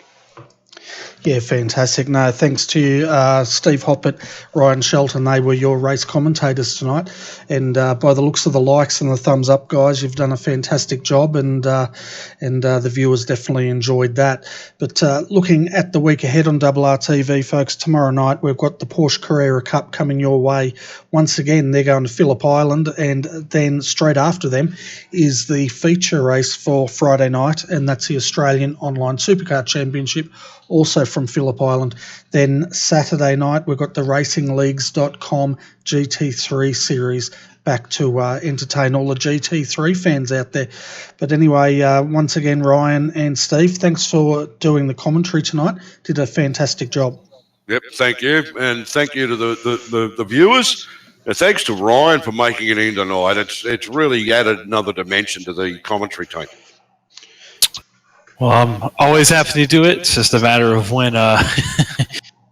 S1: Yeah, fantastic. No, thanks to you, Steve Hoppett, Ryan Shelton. They were your race commentators tonight. And by the looks of the likes and the thumbs up, guys, you've done a fantastic job, and the viewers definitely enjoyed that. But looking at the week ahead on RRTV, folks, tomorrow night we've got the Porsche Carrera Cup coming your way. Once again, they're going to Phillip Island, and then straight after them is the feature race for Friday night, and that's the Australian Online Supercar Championship, also from Phillip Island. Then Saturday night, we've got the RacingLeagues.com GT3 series back to entertain all the GT3 fans out there. But anyway, once again, Ryan and Steve, thanks for doing the commentary tonight. Did a fantastic job.
S2: Yep, thank you. And thank you to the viewers. And thanks to Ryan for making it in tonight. It's really added another dimension to the commentary team.
S3: Well, I'm always happy to do it. It's just a matter of when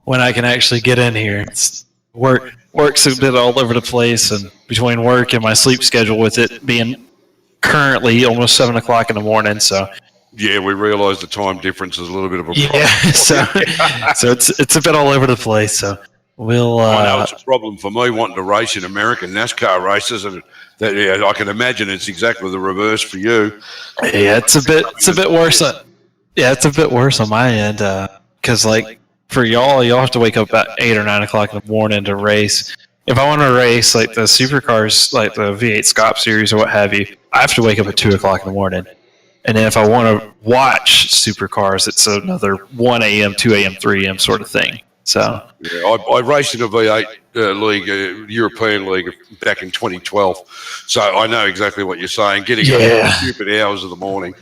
S3: when I can actually get in here. Work work's a bit all over the place, and between work and my sleep schedule, with it being currently almost 7 o'clock in the morning, so.
S2: Yeah, we realise the time difference is a little bit of a problem.
S3: Yeah, so it's a bit all over the place. So we'll.
S2: I know it's a problem for me wanting to race in American NASCAR races, and I can imagine it's exactly the reverse for you.
S3: Yeah, it's a bit worse. It's a bit worse on my end because like for y'all have to wake up at 8 or 9 o'clock in the morning to race. If I want to race like the supercars, like the V8 Scop series or what have you, I have to wake up at 2 o'clock in the morning. And then if I want to watch supercars, it's another 1 a.m., 2 a.m., 3 a.m. sort of thing. So
S2: yeah, I raced in a V8 league, European league, back in 2012. So I know exactly what you're saying. Getting up at stupid hours of the morning.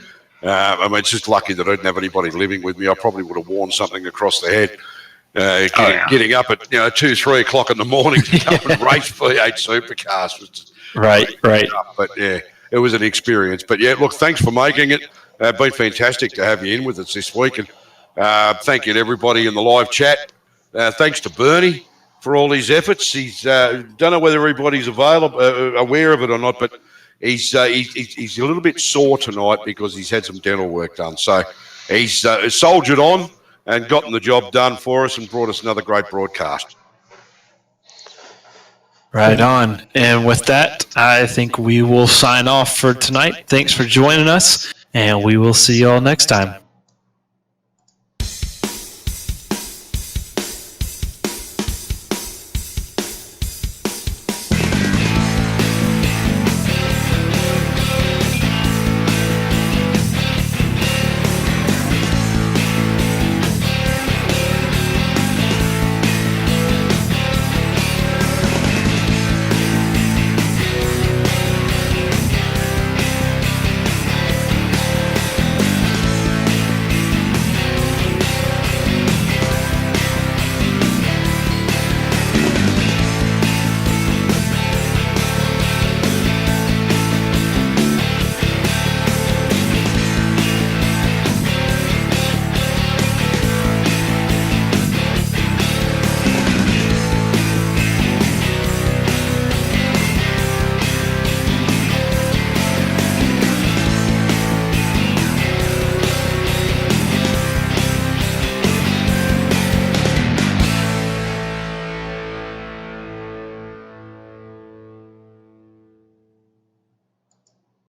S2: I mean, it's just lucky that I didn't have anybody living with me. I probably would have worn something across the head. Getting up at 2, 3 o'clock in the morning to go and race V8 supercars was
S3: right.
S2: Tough, but yeah. It was an experience. But, yeah, look, thanks for making it. It's been fantastic to have you in with us this week. And thank you to everybody in the live chat. Thanks to Bernie for all his efforts. He's don't know whether everybody's aware of it or not, but he's a little bit sore tonight because he's had some dental work done. So he's soldiered on and gotten the job done for us and brought us another great broadcast.
S3: Right on. And with that, I think we will sign off for tonight. Thanks for joining us, and we will see you all next time.